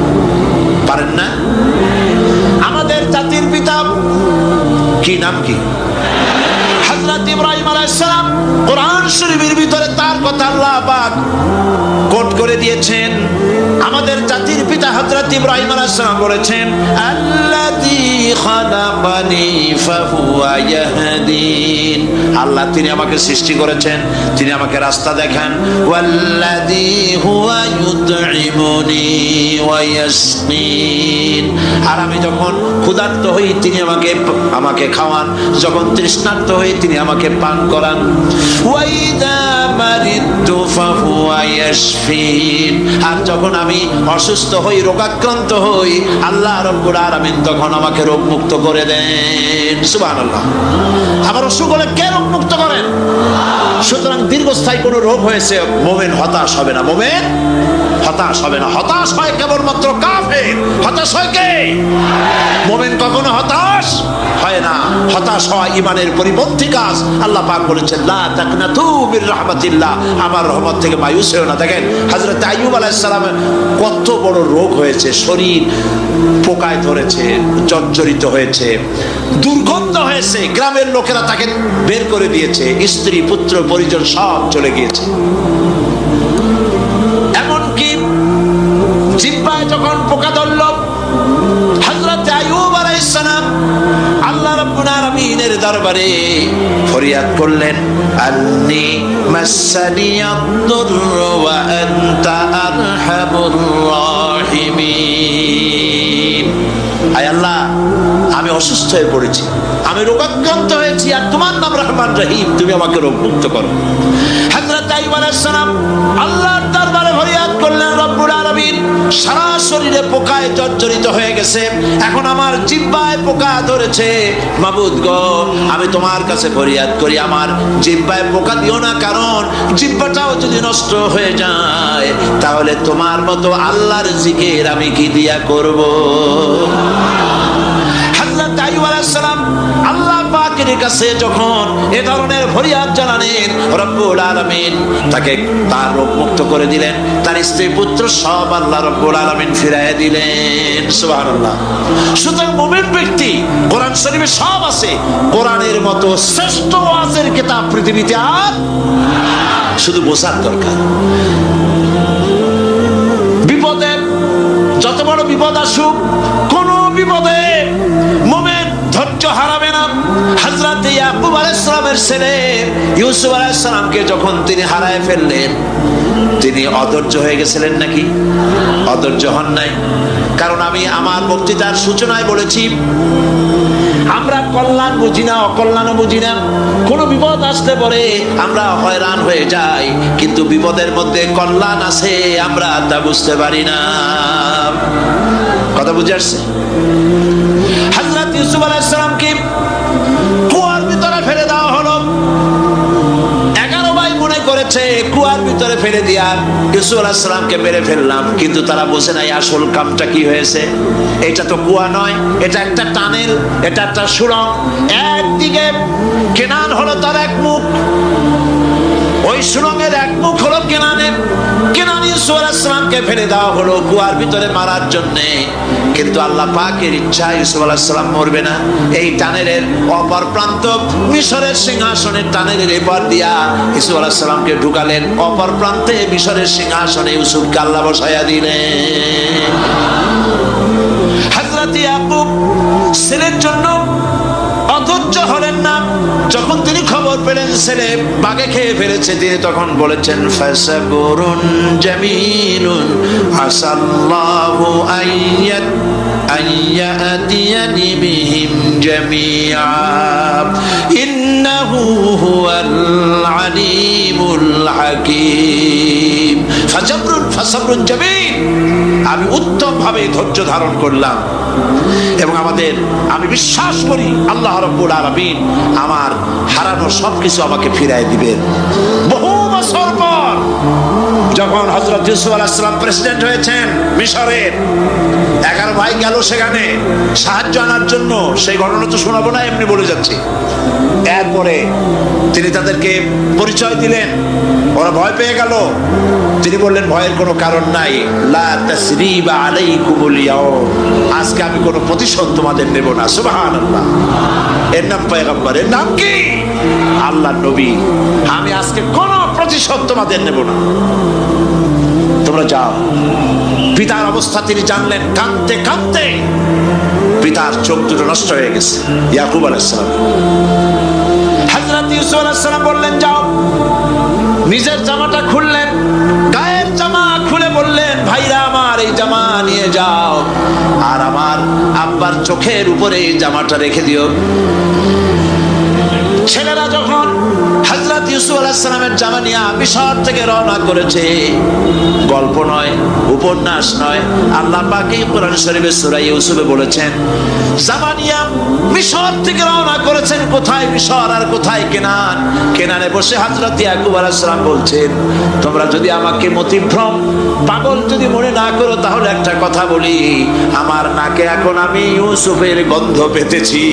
না? আমাদের জাতির পিতা কি নাম কি? হযরত ইব্রাহিম আলাইহিস সালাম। কোরআন শরীফের ভিতরে তার কথা আল্লাহ পাক কোট করে দিয়েছেন। আমাদের জাতির পিতা হযরত ইব্রাহিম আলাইহিস সালাম বলেছেন, আল্লাযী খালাকানি ফাহুয়া ইয়াহদিন। আল্লাহ তিনি আমাকে সৃষ্টি করেছেন, তিনি আমাকে রাস্তা দেখান। ওয়াল্লাযী হুয়া ইউতঈমুনি ওয়া ইয়াসকিন। আর আমি যখন ক্ষুধার্ত হই তিনি আমাকে খাওয়ান, যখন তৃষ্ণার্ত হই তিনি আমাকে পান করান। ওয়া ইযা মারিদতু ফাহুয়া ইয়াশফিন। আর যখন আমি অসুস্থ হই, রোগাক্রান্ত হই, আল্লাহ রাব্বুল আলামিন তখন আমাকে রোগ মুক্ত করে দেন। সুবহানাল্লাহ। আবার অসুখ হলে কে রোগ মুক্ত করেন? সুতরাং দীর্ঘস্থায়ী কোনো রোগ হয়েছে, মুমিন হতাশ হবে না, মুমিন হতাশ হবে না। হতাশ হয় কেবলমাত্র কাফের। হতাশ হয় কে? মুমিন কখনো হতাশ হয় না। হতাশ হওয়া ঈমানের পরিপন্থী কাজ। আল্লাহ পাক বলেছেন, লা তাকনাতু মির রাহমাতিল্লাহ, আমার রহমত থেকে মায়ুস হও না। দেখেন হযরত আইয়ুব আলাইহিস সালামের কত বড় রোগ হয়েছে, শরীর পোকায় ধরেছে, জর্জরিত হয়েছে, দুর্গন্ধ হয়েছে, গ্রামের লোকেরা তাকে বের করে দিয়েছে, স্ত্রী পুত্র পরিজন সব চলে গিয়েছে। এমনকি জিহ্বায় যখন পোকা ধরল, হযরত আইয়ুব আলাইহিস সালাম আল্লাহ রাব্বুল আলামিনের দরবারে ফরিয়াদ করলেন, আন্নী মাসানিয়াদ-দুররু ওয়া আনতা আরহামুর রাহিমিন। আয় আল্লাহ, আমি অসুস্থ হয়ে পড়েছি, আমি রোগাক্রান্ত হয়েছি, আর তোমার নাম রহমান রহিম, তুমি আমাকে রোগ মুক্ত করো। হযরত আইয়ুব আলাইহিস সালাম আল্লাহর দরবারে ফরিয়াদ করলেন, রব্বুল আলামিন সারা শরীরে পোকায় জর্জরিত হয়ে গেছে, এখন আমার জিহ্বায় পোকা ধরেছে, মাবুদ গো আমি তোমার কাছে ফরিয়াদ করি, আমার জিহ্বায় পোকা দিও না, কারণ জিহ্বাটাও যদি নষ্ট হয়ে যায় তাহলে তোমার মতো আল্লাহর জিকির আমি কি দিয়া করব? হযরত আইয়ুব আলাইহিস সালাম আল্লাহ পাকের নবীর কাছে যখন এ ধরনের ফরিয়াদ জানালেন, রব্বুল আলামিন তাকে তার রোগ মুক্ত করে দিলেন, তার স্ত্রী পুত্র সব আল্লাহ রব্বুল আলামিন ফিরাইয়া দিলেন। সুবহানাল্লাহ। সুতরাং মুমিন ব্যক্তি, কোরআন শরীফে সব আছে, কোরআনের মতো শ্রেষ্ঠ ওয়াজের কিতাব পৃথিবীতে আর শুধু বোঝার দরকার। বিপদে যত বড় বিপদ আসুক, কোন বিপদে মুমিন ধৈর্য হারাবে না। হযরত ইয়াকুব আলাইহিস সালামের ছেলে ইউসুফ আলাইহিস সালামকে যখন তিনি হারায় ফেললেন, তিনি অধৈর্য হয়ে গেছিলেন নাকি? অধৈর্য হন নাই। কারণ আমি আমার বক্তৃতার সূচনায় বলেছি, আমরা কল্যাণ বুঝি না, অকল্যাণ বুঝি না। কোন বিপদ আসতে পরে আমরা হয়রান হয়ে যাই, কিন্তু বিপদের মধ্যে কল্যাণ আছে আমরা তা বুঝতে পারি না। কথা বুঝে আসছে? হযরত ইউসুফ আলাইহিস সালামকে কুয়ার ভিতরে ফেলে দেওয়া হলো। 11 ভাই মনে করেছে কুয়ার ভিতরে ফেলে দিয়া ইউসুফ আলাইহিস সালামকে মেরে ফেললাম, কিন্তু তারা বোঝে নাই আসল কামটা কি হয়েছে। এটা তো কুয়া নয়, এটা একটা টানেল, এটা একটা সুড়ঙ্গ। একদিকে কেনান হলো তার এক মুখ, ওই সুড়ঙ্গের এক মুখ হলো কেনানের। কেনান ইউসুফ আলাইহিস সালামকে ফেলে দেওয়া হলো কুয়ার ভিতরে মারার জন্য, কিন্তু আল্লাহ পাকের ইচ্ছা ইউসুফ আলাইহিস সালাম মরবে না। এই টানেলের অপর প্রান্ত মিশরের সিংহাসনের টানেলের এপার দিয়া ইউসুফ আলাইহিস সালামকে ঢুকালেন, অপর প্রান্তে মিশরের সিংহাসনে ইউসুফকে আল্লাহ বসায়া দিলেন। হযরত ইয়াকুব ছেলের জন্য অধৈর্য হলেন না। যখন তিনি খবর পেলেন ছেলে বাঘে খেয়ে ফেলেছে, তিনি তখন বলেছেন, ফাসাবুরুন জামিলুন আসাল্লাহু আইয়াতিয়ানি বিহিম জামিআ ইন্নাহু হুয়াল আলিমুল হাকীম। ফাসাবরুন জামিল, আমি উত্তম ভাবে ধৈর্য ধারণ করলাম এবং আমি বিশ্বাস করি আল্লাহ রাব্বুল আলামিন আমার হারানো সবকিছু আমাকে ফিরাই দিবেন। বহু বছর পর যখন হযরত ইউসুফ আলাইহিস সালাম প্রেসিডেন্ট হয়েছেন মিশরের, 11 ভাই গেল সেখানে সাহায্য আনার জন্য। সেই ঘটনা তো শোনাবো না, এমনি বলে যাচ্ছি। এরপরে তিনি তাদেরকে পরিচয় দিলেন, ওরা ভয় পেয়ে গেল। তিনি বললেন, ভয়ের কোনো কারণ নাই, লা তাসরিবা আলাইকুমুল ইয়াউম, আজকে আমি কোনো প্রতিশোধ তোমাদের নেব না। সুবহানাল্লাহ। এর নাম পয়গম্বর, এর নাম কি? আল্লাহর নবী। আমি আজকে কোনো প্রতিশোধ তোমাদের নেব না, তোমরা যাও। পিতার অবস্থা তিনি জানলেন, কাঁদতে কাঁদতে পিতার চোখ দুটো নষ্ট হয়ে গেছে। ইয়াকুব আলাইহিস সালাম, হযরত ইউসুফ আলাইহিস সালাম বললেন, যাও। নিজের জামাটা খুললেন, গায়ের জামা খুলে বললেন, ভাইরা আমার এই জামা নিয়ে যাও, আর আমার আব্বার চোখের উপরে এই জামাটা রেখে দিও। ছেলেরা যখন হযরত ইউসুফ আলাইহিস সালামের জামা নিয়ে মিশর থেকে রওনা করেছে, গল্প নয়, উপন্যাস নয়, আল্লাহ পাক কোরআন শরীফে সূরা ইউসুফে বলেছেন, জামা নিয়ে মিশর থেকে রওনা করেছেন। কোথায় মিশর আর কোথায় কেনান? কেনানে বসে হযরত ইয়াকুব আলাইহিস সালাম বলছেন, তোমরা যদি আমাকে মতিভ্রম পাগল যদি মনে না করো, তাহলে একটা কথা বলি, আমার নাকে এখন আমি ইউসুফের গন্ধ পেতেছি।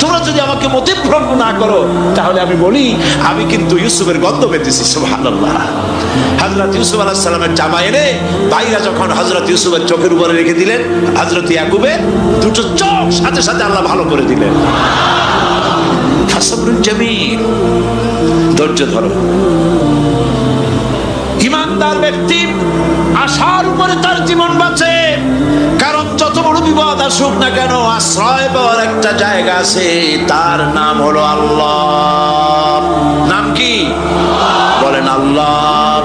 তোমরা যদি আমাকে মতিভ্রম না করো, তাহলে আমি বলি আমি কিন্তু ইউসুফের গন্ধ পেতেছি। সুবহানাল্লাহ। হযরত ইউসুফ আলাইহিস সালামের জামা এনে ভাইরা যখন হযরত ইউসুফের চোখের উপরে রেখে দিলেন, হযরত ইয়াকুবের দুটো চোখ সাথে সাথে আল্লাহ ভালো করে দিলেন। ফাসাবরুন জামিল, ধৈর্য ধরো। ইমানদার ব্যক্তি আশার উপরে তার জীবন বাঁচে, কারণ যত বড় বিপদ আসুক না কেন, আশ্রয় পাওয়ার একটা জায়গা আছে, তার নাম হলো আল্লাহ। নাম কি? বলেন আল্লাহ।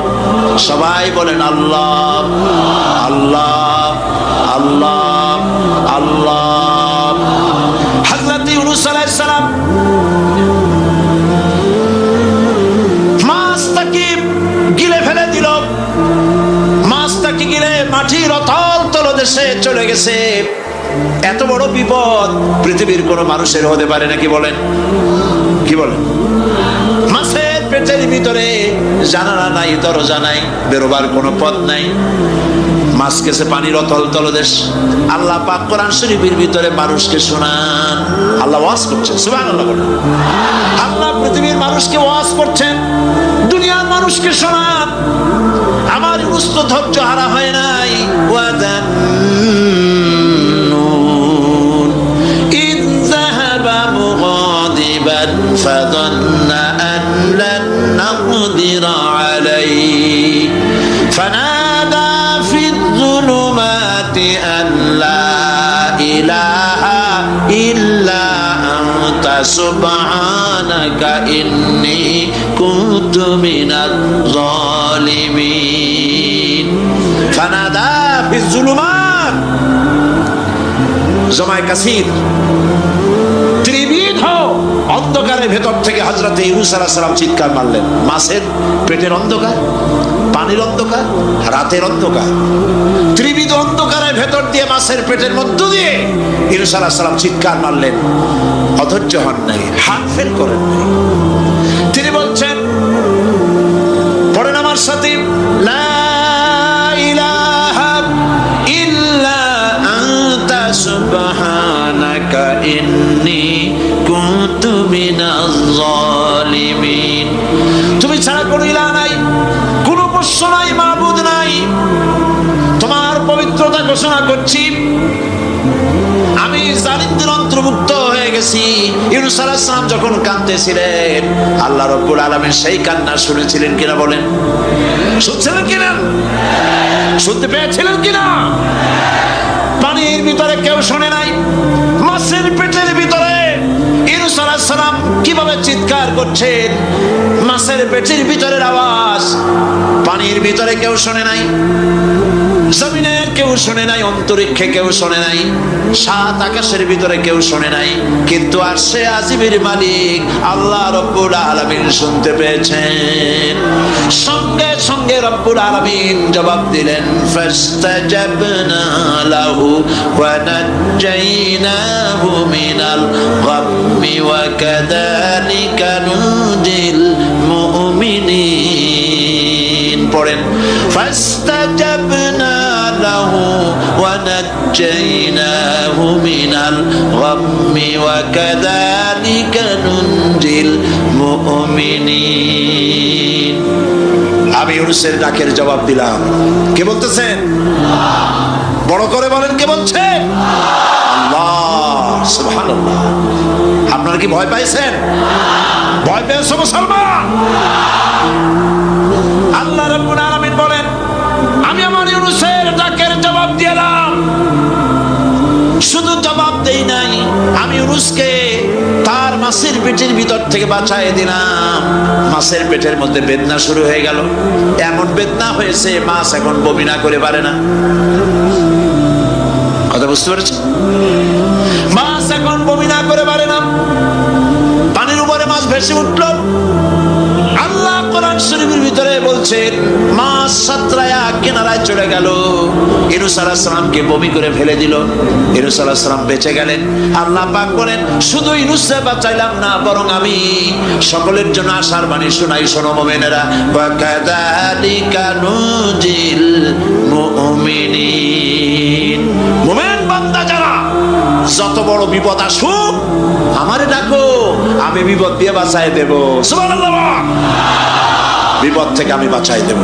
সবাই বলেন আল্লাহ, আল্লাহ, আল্লাহ, আল্লাহ। হযরত ইউনূস আলাইহিস সালাম মাছটাকে গিলে ফেলে দিল, মাছটাকে গিলে মাটির অতল তলদেশে চলে গেছে। এত বড় বিপদ পৃথিবীর কোন মানুষের হতে পারে নাকি? বলেন, কি বলেন? মাছের পেটে মাছের ভিতরে জানালা নাই, দরজা নাই, বেরোবার কোনো পথ নাই। মাছ কেছে পানির অতল তলদেশ। আল্লাহ পাক কোরআন শরীফের ভিতরে মানুষকে শোনান। আল্লাহ ওয়াজ করছেন, সুবহানাল্লাহ বলেন। আল্লাহ পৃথিবীর মানুষকে ওয়াজ করছেন, দুনিয়ার মানুষকে শোনান। আমার ইউনুস তো ধৈর্য হারা হয় নাই। ওয়াদান্নুন ইয যাহাবা মুগাদিবান ফাযান্না আন লান নাকদিরা আলাইহি ফানাদা ফিয যুলুমাতি আন লা ইলাহা ইল্লা আনতা সুবহানাকা ইন্নী কুনতু মিনাজ জালিমিন। ফানাদা ফিয যুলুমাত, জামায়ে কাসির, ত্রিবিধ অন্ধকারের ভেতর থেকে হযরত ইউনূস আলাইহিস সালাম চিৎকার মারলেন। মাছের পেটের অন্ধকার, পানির অন্ধকার, রাতের অন্ধকার, ত্রিবিধ অন্ধকারের ভেতর দিয়ে মাছের পেটের মধ্য দিয়ে ইউনূস আলাইহিস সালাম চিৎকার মারলেন। অধৈর্য হন নাই, হাত ফেল করেন নাই। তিনি বলছেন, পড়েন আমার সাথে, লা ইলাহা ইল্লা আনতা সুবহানাকা ইন্নী কুনতু মিনাজ জালিমিন। তুমি ছাড়া কোনো ইলাহ নাই, কোনো পোষ্য নাই, মাবুদ নাই। তোমার পবিত্রতা ঘোষণা করছি, আমি জালিমদের অন্তর্ভুক্ত হয়ে গেছি। ইউনূস আলাইহিস সালাম যখন কাঁদতেছিলেন, আল্লাহ রাব্বুল আলামিন সেই কান্না শুনেছিলেন কিনা বলেন? শুনছিলেন কিনা? শুনতে পেয়েছিলেন কিনা? পানির ভিতরে কেউ শোনে নাই, মাছের পেটের ভিতরে ইউনূস আলাইহিস সালাম কিভাবে চিৎকার করছেন, মাছের পেটের ভিতরের আওয়াজ পানির ভিতরে কেউ শোনে নাই, জমিনে কেউ শোনে নাই, অন্তরিক্ষে কেউ শোনে নাই, সাত আকাশের ভিতরে কেউ শোনে নাই, কিন্তু আরশে আজিমের মালিক আল্লাহ রব্বুল আলামিন শুনতে পেয়েছেন। সঙ্গে সঙ্গে রব্বুল আলামিন জবাব দিলেন, ফাস্তাজাবনা লাহু ওয়া নাজ্জাইনাহু মিনাল গাম্মি ওয়া কাযালিকা নুজিল মুমিনিন। পড়েন, ফাস্তাজাবনা লাহু ওয়া নাজ্জাইনাহু মিনাল গাম্মি ওয়া কাযালিকা নুজিল মুমিনিন। আমি ইউনূসের ডাকের জবাব দিলাম। কে বলতেছেন? বড় করে বলেন, কে বলছে? আল্লাহ, সুবহানাল্লাহ। আপনারা কি ভয় পাইছেন? ভয় পেয়েছো মুসলমান? আল্লাহ রাব্বুল আলামিন বলেন, আমি আমার ইউনূসের ডাকের জবাব দিলাম। শুধু জবাব দেই নাই, আমি ইউনূসকে তার মাছের পেটের ভিতর থেকে বাঁচায় দিলাম। মাছের পেটের মধ্যে বেদনা শুরু হয়ে গেল। এমন বেদনা হয়েছে, মাছ এখন বমি না করে পারে না। কথা বুঝতে পেরেছেন? মাছ এখন বমি না করে পারে না। পানির উপরে মাছ ভেসে উঠল। আল্লাহ কোরআন শরীফের ভিতরে বলছেন, মাছ সাতরায়া কিনারায় চলে গেল, ইউনূস আলাইহিস সালামকে বমি করে ফেলে দিল। ইউনূস আলাইহিস সালাম বেঁচে গেলেন। আল্লাহ পাক বলেন, শুধু ইউনূসকে বাঁচাইলাম না, বরং আমি সকলের জন্য আশার বাণী শোনাই। শোনো মুমিনেরা, ওয়া কাযালিকা নুজিল মুমিনিন। মুমিন বান্দা যারা, যত বড় বিপদ আসুক আমারে ডাকো, আমি বিপদ দিয়ে বাঁচাই দেব। সুবহানাল্লাহ। বিপদ থেকে আমি বাঁচাই দেব।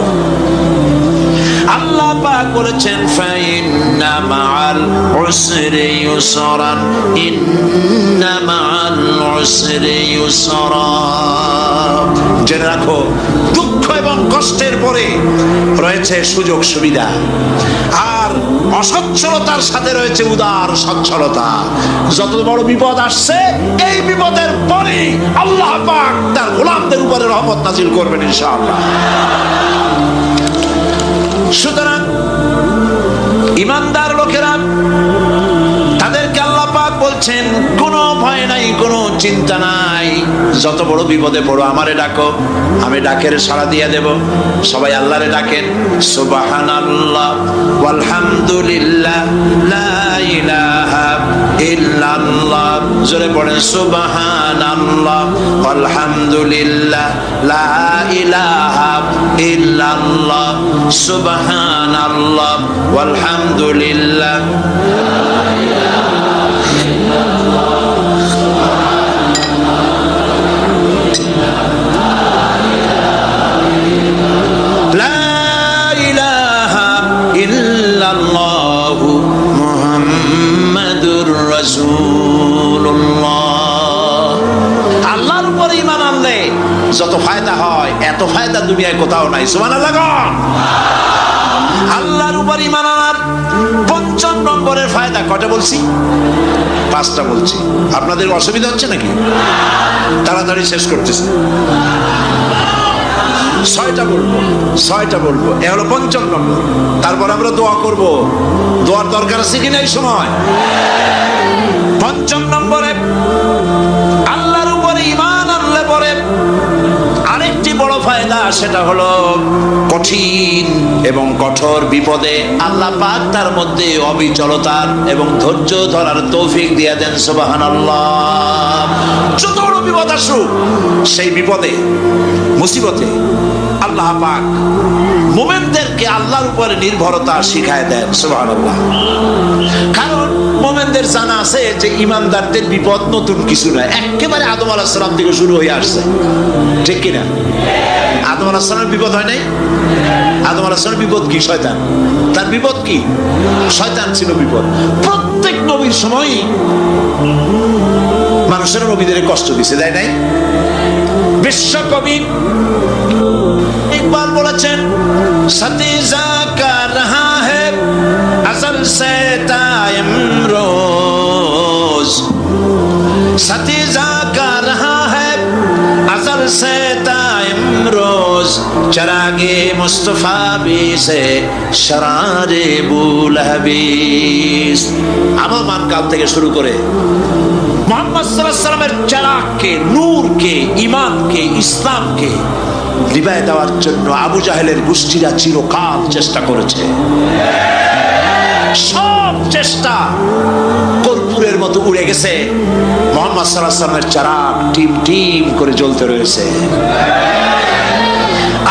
আল্লাহ পাক বলেছেন, ফাইন্না মাআল উসরি ইউসরান, ইন্না মাআল উসরি ইউসরা। জেনে রাখো, দুঃখ এবং কষ্টের পরে রয়েছে সুযোগ সুবিধা, আর অসচ্ছলতার সাথে রয়েছে উদার সচ্ছলতা। যত বড় বিপদ আসছে, এই বিপদের পরে আল্লাহ পাক তার গোলামদের উপরে রহমত নাজিল করবেন ইনশাআল্লাহ। সুতরাং ইমানদার লোকেরা, তাদেরকে আল্লাহ পাক বলছেন, কোনো ভয় নাই, কোনো চিন্তা নাই, যত বড় বিপদে পড়ো আমারে ডাকো, আমি ডাকের সাড়া দিয়ে দেব। সবাই আল্লাহরে ডাকেন, সুবহানাল্লাহ ওয়ালহামদুলিল্লাহ লা ইলাহা ইল্লাল্লাহ ইল্লাল্লাহ, জোরে পড়েন সুবহানাল্লাহ, আলহামদুলিল্লাহ, লা ইলাহা ইল্লাল্লাহ, সুবহানাল্লাহ, আলহামদুলিল্লাহ। আল্লাহর উপর ঈমান আনলে যত ফায়দা হয় এত ফায়দা দুনিয়ায় কোথাও নাই। সুবহানাল্লাহ। আল্লাহর উপর ঈমান আনার ৫৫ নম্বরের ফায়দা কয়টা বলছি? 5টা বলছি। আপনাদের অসুবিধা হচ্ছে নাকি? তাড়াতাড়ি শেষ করতেছি। 6টা বলবো। এ হলো ৫৫ নম্বর। তারপর আমরা দোয়া করব। দোয়ার দরকার আছে কিনা এই সময়? ৫ম নম্বরে আল্লাহর উপরে ঈমান আনলে পরে আরেকটি বড় ফায়দা, সেটা হলো কঠিন এবং কঠোর বিপদে আল্লাহ পাক তার মধ্যে অবিচলতার এবং ধৈর্য ধরার তৌফিক দিয়ে দেন। সুবহানাল্লাহ। যত বড় বিপদ আসুক, সেই বিপদে মুসিবতে আল্লাহ পাক মুমিনদেরকে আল্লাহর উপরে নির্ভরতা শিখায় দেন। সুবহানাল্লাহ। কারণ মুমিনদের জানা আছে যে ইমানদারদের বিপদ নতুন কিছু নয়, একেবারে আদম আলাইহিস সালাম থেকে শুরু হয়ে আসছে, ঠিক কিনা? আদম আলাইহিস সালামের বিপদ হয় নাই? আদম আলাইহিস সালামের বিপদ কি? শয়তান। তার বিপদ কি? শয়তান ছিল বিপদ। প্রত্যেক নবীর সময়ই মানুষের নবীদের কষ্ট দিছে, দেয় নাই? বিশ্বকবি ইকবাল বলেছেন, সতীজা কা রহা है असल से तायम रोज, सतीजा का रहा है असल से तायम रोज, चरागे मुस्तफा भी से शरारे बुलहबीस। আমলমান কাল থেকে শুরু করে মুহাম্মদ সাল্লাল্লাহু আলাইহি ওয়াসাল্লামের চিরাগকে, নূরকে, ঈমানকে, ইসলামকে নিভায় দেওয়ার জন্য আবু জাহেলের গোষ্ঠীরা চিরকাল চেষ্টা করেছে। সব চেষ্টা কর্পূরের মতো উড়ে গেছে, মুহাম্মদ সাল্লাল্লাহু আলাইহি ওয়াসাল্লামের চিরাগ টিম টিম করে জ্বলতে রয়েছে।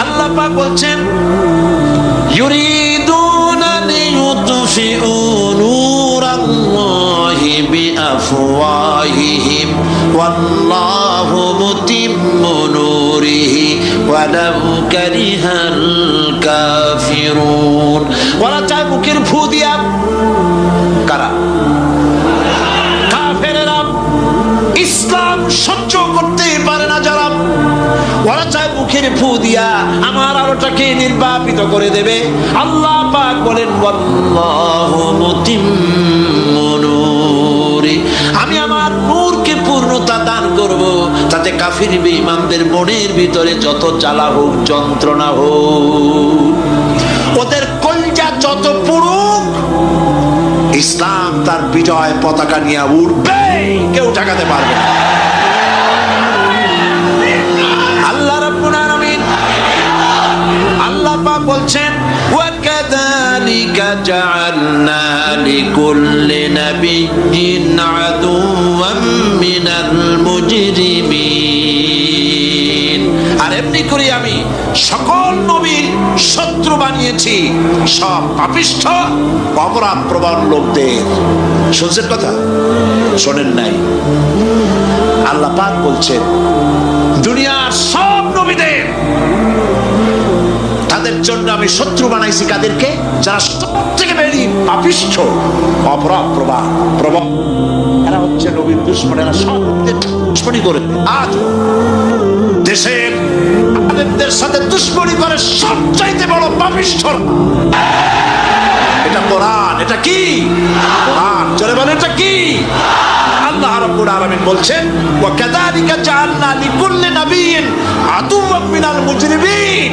আল্লাহ পাক বলছেন, ইউরিদুনা লিইউতফিউ নূরাল্লাহি বিআফওয়াহিহিম ওয়াল্লাহু মুতিম্মু নূরিহি ওয়ালাউ কারিহাল কাফিরুন। ওরা চায় মুখের ফু দিয়া, কারা? কাফেরেরা। ইসলাম সহ্য করতে পারে না যারা, ওরা চায় মুখের ফু দিয়া আমার আলোটাকে নির্বাপিত করে দেবে। আল্লাহ পাক বলেন, ওয়াল্লাহু মুতিম্মু নূরি, আমি আমার নূরকে পূর্ণতা দান করব, তাতে কাফির বেঈমানদের মনের ভিতরে যত জ্বালা হোক, যন্ত্রণা হোক, ওদের কলজা যত পুরুক, ইসলাম তার বিজয় পতাকা নিয়ে উঠবে, কেউ ঠেকাতে পারবে না। আল্লাহ রাব্বুল আলামিন, আল্লাহ পাক বলছেন, ওয়াকাযালিকা জাআলনা লিকুল্লি নাবিয়্যিন আদুওয়াম মিনাল মুজরিমিন। আর এমনি করে আমি সকল নবীর শত্রু বানিয়েছি সব পাপিষ্ঠ অপরাধ প্রবণ লোকদের। শুনছেন কথা? শোনেন নাই? আল্লাহ পাক বলছেন, দুনিয়ার সব নবীদের তাদের জন্য আমি শত্রু বানাইছি। কাদেরকে? যারা সবথেকে বেশি পাপিষ্ঠ অপরাধ প্রবণ। এরা হচ্ছে নবীর দুশমন, এরা সব দুশমনি করে। আজ দেশের আলেমদের সাথে দুশমনি করে সবচাইতে বড় পাপিষ্ঠ। এটা কোরআন। এটা কি? কোরআন। জোরে বলেন, এটা কি? আল্লাহ রাব্বুল আলামিন বলছেন, ওয়া কাযালিকা জাআলনা লিকুল্লি নাবিয়্যিন আদুওয়াম মিনাল মুজরিমিন।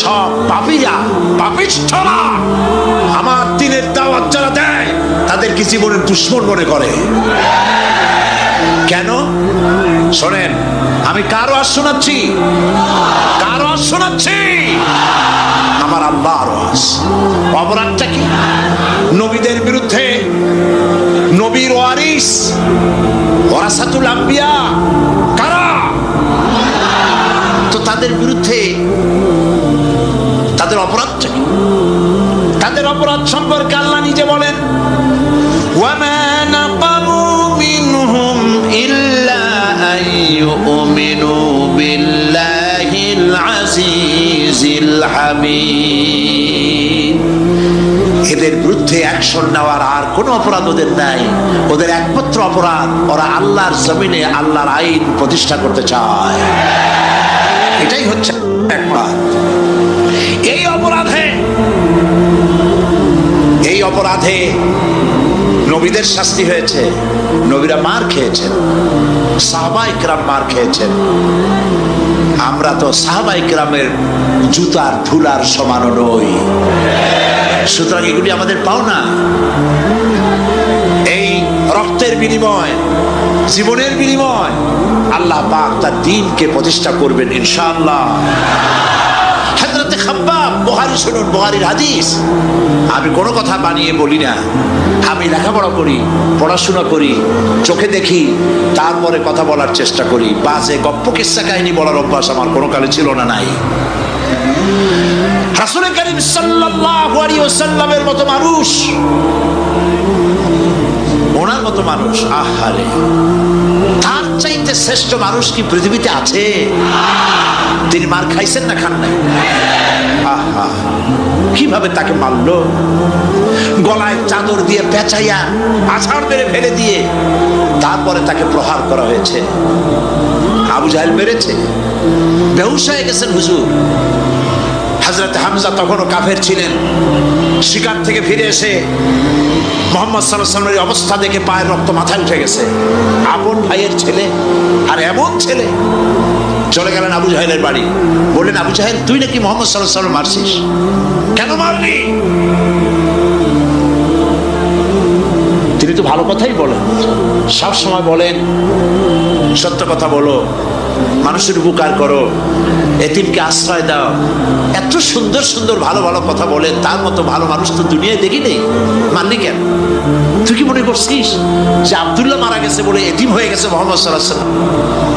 সব পাপীরা, পাপিষ্ঠরা আমার দ্বীনের দাওয়াত যারা দেয় তাদেরকে জীবনের দুশমন মনে করে। কেন? শোনেন, আমি কারো আওয়াজ শোনাচ্ছি? কারো আওয়াজ শোনাচ্ছি? আমার আল্লাহর আওয়াজ। অপরাধটা কি? নবীদের বিরুদ্ধে, নবীর ওয়ারিস হাদিস, ওয়ারাসাতুল আম্বিয়া কারা? তো তাদের বিরুদ্ধে তাদের অপরাধটা কি? তাদের অপরাধ সম্পর্কে আল্লাহ নিজে বলেন, ওয়ামা নাকামু মিনহুম ইল্লা আইয়ুমিনু বিল্লাহিল আজিজিল হামিদ। এদের বিরুদ্ধে অ্যাকশন নেওয়ার আর কোনো অপরাধ ওদের নাই। ওদের একমাত্র অপরাধ, ওরা আল্লাহর জমিনে আল্লাহর আইন প্রতিষ্ঠা করতে চায়। এটাই হচ্ছে একমাত্র। এই অপরাধে নবীদের শাস্তি হয়েছে, নবীরা মার খেয়েছেন, সাহাবায়ে কেরাম মার খেয়েছেন। আমরা তো সাহাবায়ে কেরামের জুতার ধুলার সমানও নই। সুতরাং এগুলি আমাদের পাওনা। এই রক্তের বিনিময়, জীবনের বিনিময় আল্লাহ পাক তার দ্বীনকে প্রতিষ্ঠা করবেন ইনশাআল্লাহ। হযরতে খাব্বাব, বুখারী শুনুন, বুখারীর হাদিস। আমি কোনো কথা বানিয়ে বলি না, আমি লেখাপড়া করি, পড়াশোনা করি, চোখে দেখি, তারপরে কথা বলার চেষ্টা করি। বাজে গপ্প কিস্সা কাহিনী বলার অভ্যাস আমার কোনো কালে ছিল না, নাই। রাসূল করিম সাল্লাল্লাহু আলাইহি ওয়াসাল্লামের মতো মানুষ, ওনার মতো মানুষ, আহারে, তার চাইতে শ্রেষ্ঠ মানুষ কি পৃথিবীতে আছে? তিনি মার খাইছেন না খান নাই? আহা, কিভাবে তাকে মারলো! গলায় চাদর দিয়ে পেঁচাইয়া আছাড় মেরে ফেলে দিয়ে তারপরে তাকে প্রহার করা হয়েছে। আবু জাহেল মেরেছে, বেহুশ হয়ে গেছেন হুজুর। হযরত হামজা তখনও কাফের ছিলেন। শিকার থেকে ফিরে এসে মুহাম্মদ সাল্লাল্লাহু আলাইহি ওয়াসাল্লামের অবস্থা দেখে পায়ের রক্ত মাথায় উঠে গেছে। আপন ভাইয়ের ছেলে, আর এমন ছেলে। চলে গেলেন আবু জাহেলের বাড়ি, বললেন, আবু জাহেল, তুই নাকি মুহাম্মদ সাল্লাল্লাহু আলাইহি ওয়াসাল্লাম মারছিস, কেন মারলি? তিনি তো ভালো কথাই বলেন, সব সময় বলেন সত্য কথা বলো, মানুষের উপকার করো, এতিমকে আশ্রয় দাও। এত সুন্দর সুন্দর ভালো ভালো কথা বলেন, তার মতো ভালো মানুষ তো দুনিয়ায় দেখি নেই। মানলি কেন? তুই কি মনে করছিস যে আব্দুল্লাহ মারা গেছে বলে এতিম হয়ে গেছে মুহাম্মদ সাল্লাল্লাহু আলাইহি ওয়াসাল্লাম?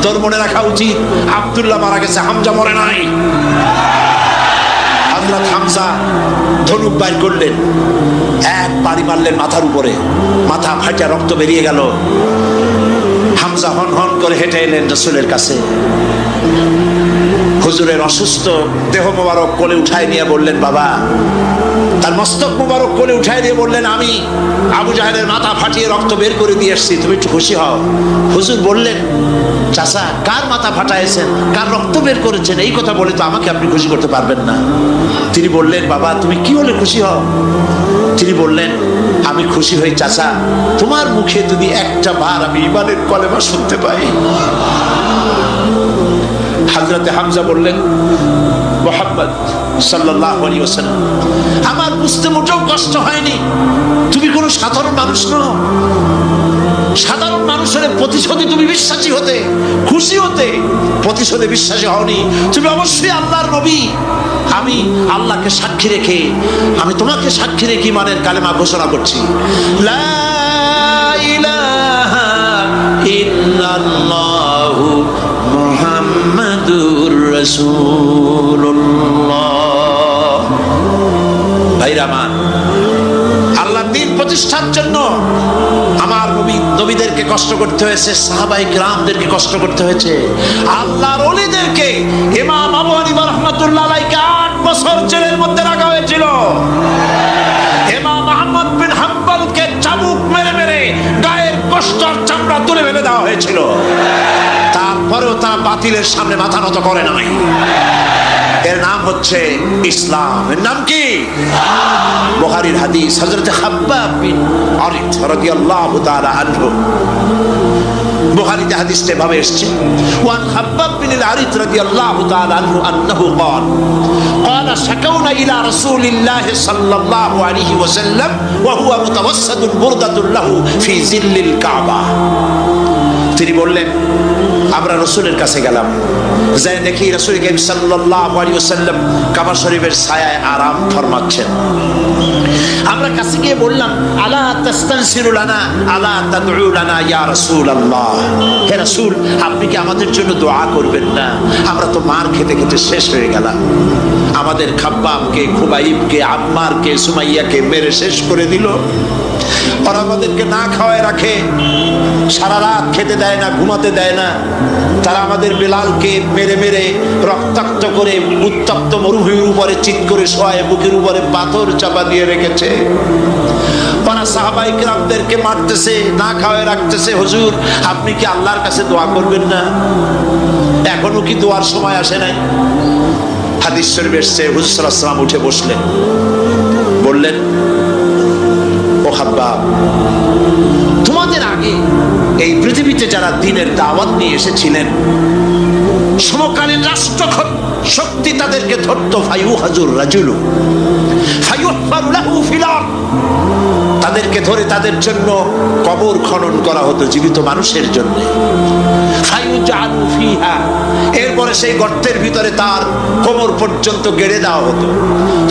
তোর মনে রাখা উচিত, আব্দুল্লাহ মারা গেছে, হামজা মরে নাই। হযরত হামজা ধনুক বাইর করলেন, এক বাড়ি মারলেন মাথার উপরে, মাথা ফাটা রক্ত বেরিয়ে গেল। হামজা হন হন করে হেঁটে এলেন রাসূলের কাছে। হুজুরের অসুস্থ দেহ মোবারক কোলে উঠায় নিয়ে বললেন, বাবা। তার মস্তক মোবারক কোলে উঠায় দিয়ে বললেন, আমি আবু জাহেলের মাথা ফাটিয়ে রক্ত বের করে দিয়ে এসেছি, তুমি একটু খুশি হও। হুজুর বললেন, চাচা, কার মাথা ফাটাইছেন, কার রক্ত বের করেছেন, এই কথা বলে তো আমাকে আপনি খুশি করতে পারবেন না। তিনি বললেন, বাবা, তুমি কি হলে খুশি হও? তিনি বললেন, আমি খুশি হই চাচা, তোমার মুখে যদি একটা বার আমি ঈমানের কলেমা শুনতে পাই। হযরতে হামজা বললেন, মুহাম্মদ সাল্লাল্লাহু আলাইহি ওয়াসাল্লাম, আমার বুঝতে মোটেও কষ্ট হয়নি, তুমি কোনো সাধারণ মানুষ নও। সাধারণ মানুষের প্রতিশোধে তুমি বিশ্বাসী হতে, খুশি হতে, প্রতিশোধে বিশ্বাসী হওনি। তুমি অবশ্যই আল্লাহর নবী। আমি আল্লাহকে সাক্ষী রেখে, আমি তোমাকে সাক্ষী রেখে ঈমানের কালেমা ঘোষণা করছি, লা ইলাহা ইল্লাল্লাহু মুহাম্মাদুর রাসূলুল্লাহ। ভাইরা আমার, আল্লাহর দ্বীন প্রতিষ্ঠার জন্য আমার নবীদেরকে কষ্ট করতে হয়েছে, সাহাবায়ে কেরামদেরকে কষ্ট করতে হয়েছে, আল্লাহর ওলিদেরকে। ইমাম আবু হানিফা রাহমাতুল্লাহ আলাইহি 8 বছর জেলের মধ্যে রাখা হয়েছিল। ইমাম আহমদ বিন হাম্বলকে চাবুক মেরে মেরে গায়ের কষ্ট আর চামড়া তুলে ফেলে দেওয়া হয়েছিল। তারপরেও তারা বাতিলের সামনে মাথা নত করে নাই। এর নাম হচ্ছে ইসলাম। এর নাম কি? বুখারীর হাদিস, হযরত খাব্বাব বিন আরিত রাদিয়াল্লাহু তাআলা আনহু। বুখারীতে হাদিসটা এভাবে এসেছে, ওয়ান খাব্বাব বিন আরিত রাদিয়াল্লাহু তাআলা আনহু আন্নাহু قال قال شكونا الى رسول الله صلى الله عليه وسلم وهو متوسد بردة له في ظل الكعبة। তিনি বললেন, আমরা রসুলের কাছে গেলাম, যাই দেখি রাসূল করিম সাল্লাল্লাহু আলাইহি ওয়াসাল্লাম কাবা শরীফের ছায়ায় আরাম ফরমাচ্ছেন। আমরা কাছে গিয়ে বললাম, আলা তাস্তানসিরু লানা আলা তাদউ লানা ইয়া রাসূলুল্লাহ, হে রাসূল আপনি কি আমাদের জন্য দোয়া করবেন না? আমরা তো মার খেতে খেতে শেষ হয়ে গেলাম, আমাদের খাব্বাবকে, খুবাইবকে, আম্মারকে, সুমাইয়াকে মেরে শেষ করে দিল। ওরা আমাদেরকে না খাওয়ায় রাখে, সারা রাত খেতে দেয় না, ঘুমাতে দেয় না। তারা আমাদের বেলালকে মেরে মেরে রক্তাক্ত করে উত্তপ্ত মরুভূমির উপরে চিৎ করে শোয়ায়, বুকের উপরে পাথর চাপা দিয়ে রেখেছে। ওরা সাহাবায়ে কেরামদেরকে মারতেছে, না খাওয়ায় রাখতেছে। হুজুর আপনি কি আল্লাহর কাছে দোয়া করবেন না? এখনো কি দোয়ার সময় আসে নাই? হাদিস শরীফে এসেছে, হুজুর সাল্লাল্লাহু আলাইহি ওয়াসাল্লাম উঠে বসলেন, বললেন, ও খাব্বাব, তোমাদের আগে এই পৃথিবীতে যারা দ্বীনের দাওয়াত নিয়ে এসেছিলেন, সমকালীন রাষ্ট্র শক্তি তাদেরকে ধরত, ফায়ুহাজুর রাজুলু ফায়ুহফারু লাহু ফিল আরদ, তাদেরকে ধরে তাদের জন্য কবর খনন করা হতো জীবিত মানুষের জন্য। ফায়ুজালু ফিহা, এরপরে সেই গর্তের ভিতরে তার কোমর পর্যন্ত গেড়ে দেওয়া হতো।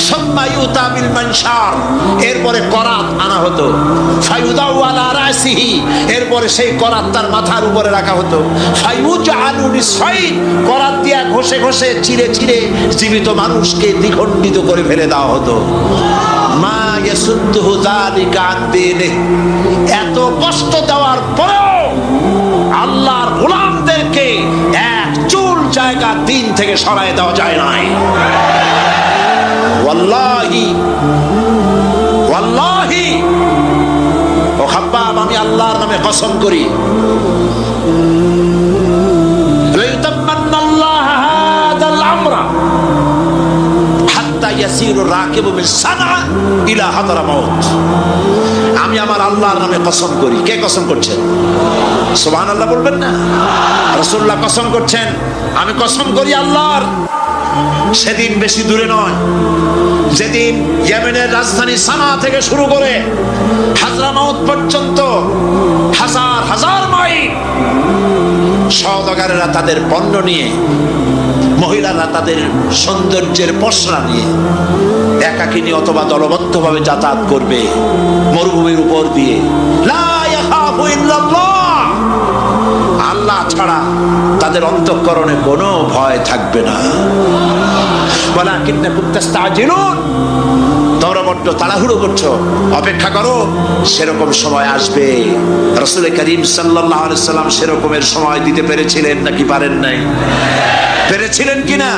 সুম্মা ইউতা বিল মানশার, এরপরে করাত আনা হতো। ফায়ুদাউ আলা রাসিহি, এরপরে সেই করাত তার মাথার উপরে রাখা হতো। ফায়ুজালু নিসফাইন, করাত দিয়া ঘষে ঘষে চিরে চিরে জীবিত মানুষকে দ্বিখণ্ডিত করে ফেলে দেওয়া হতো। মা ইয়াসুদ্দুহু যালিকা আন দীনিহি, এত কষ্ট দেওয়ার পরেও আল্লাহর গোলামদেরকে এক চুল জায়গা দিন থেকে সরায় দেওয়া যায় নাই। ওয়াল্লাহি ওয়াল্লাহি, ও খাব্বাব আমি আল্লাহর নামে কসম করি, লাইতামান্নাল্লাহু হাদাল আমরা হাত্তা ইয়াসিরু রাকিবু মিন সানআ ইলা হাদরামাউত, আমি আমার আল্লাহর নামে কসম করি। কে কসম করছেন? সুবহানাল্লাহ বলবেন না? রাসূলুল্লাহ কসম করছেন, আমি কসম করি আল্লাহর, সেদিন বেশি দূরে নয়, যেদিন ইয়েমেনের রাজধানী সানা থেকে শুরু করে হাজরামাউত পর্যন্ত হাজার হাজার মাইল সওদাগরেরা তাদের পণ্য নিয়ে, মহিলারা তাদের সৌন্দর্যের পসরা নিয়ে একাকিনী অথবা দলবদ্ধভাবে যাতায়াত করবে মরুভূমির উপর দিয়ে। লা ইয়াখাফু ইল্লাল্লাহ, আল্লাহ ছাড়া তাদের অন্তঃকরণে কোনো ভয় থাকবে না। ওয়ালাকিন্নাকুম তাস্তাজিলুন, তোমরা বড্ড তাড়াহুড়ো করছো, অপেক্ষা করো, সেরকম সময় আসবে। রাসূল করিম সাল্লাল্লাহু আলাইহি সাল্লাম সেরকমের সময় দিতে পেরেছিলেন নাকি পারেন নাই? পেরেছিলেন কিনা?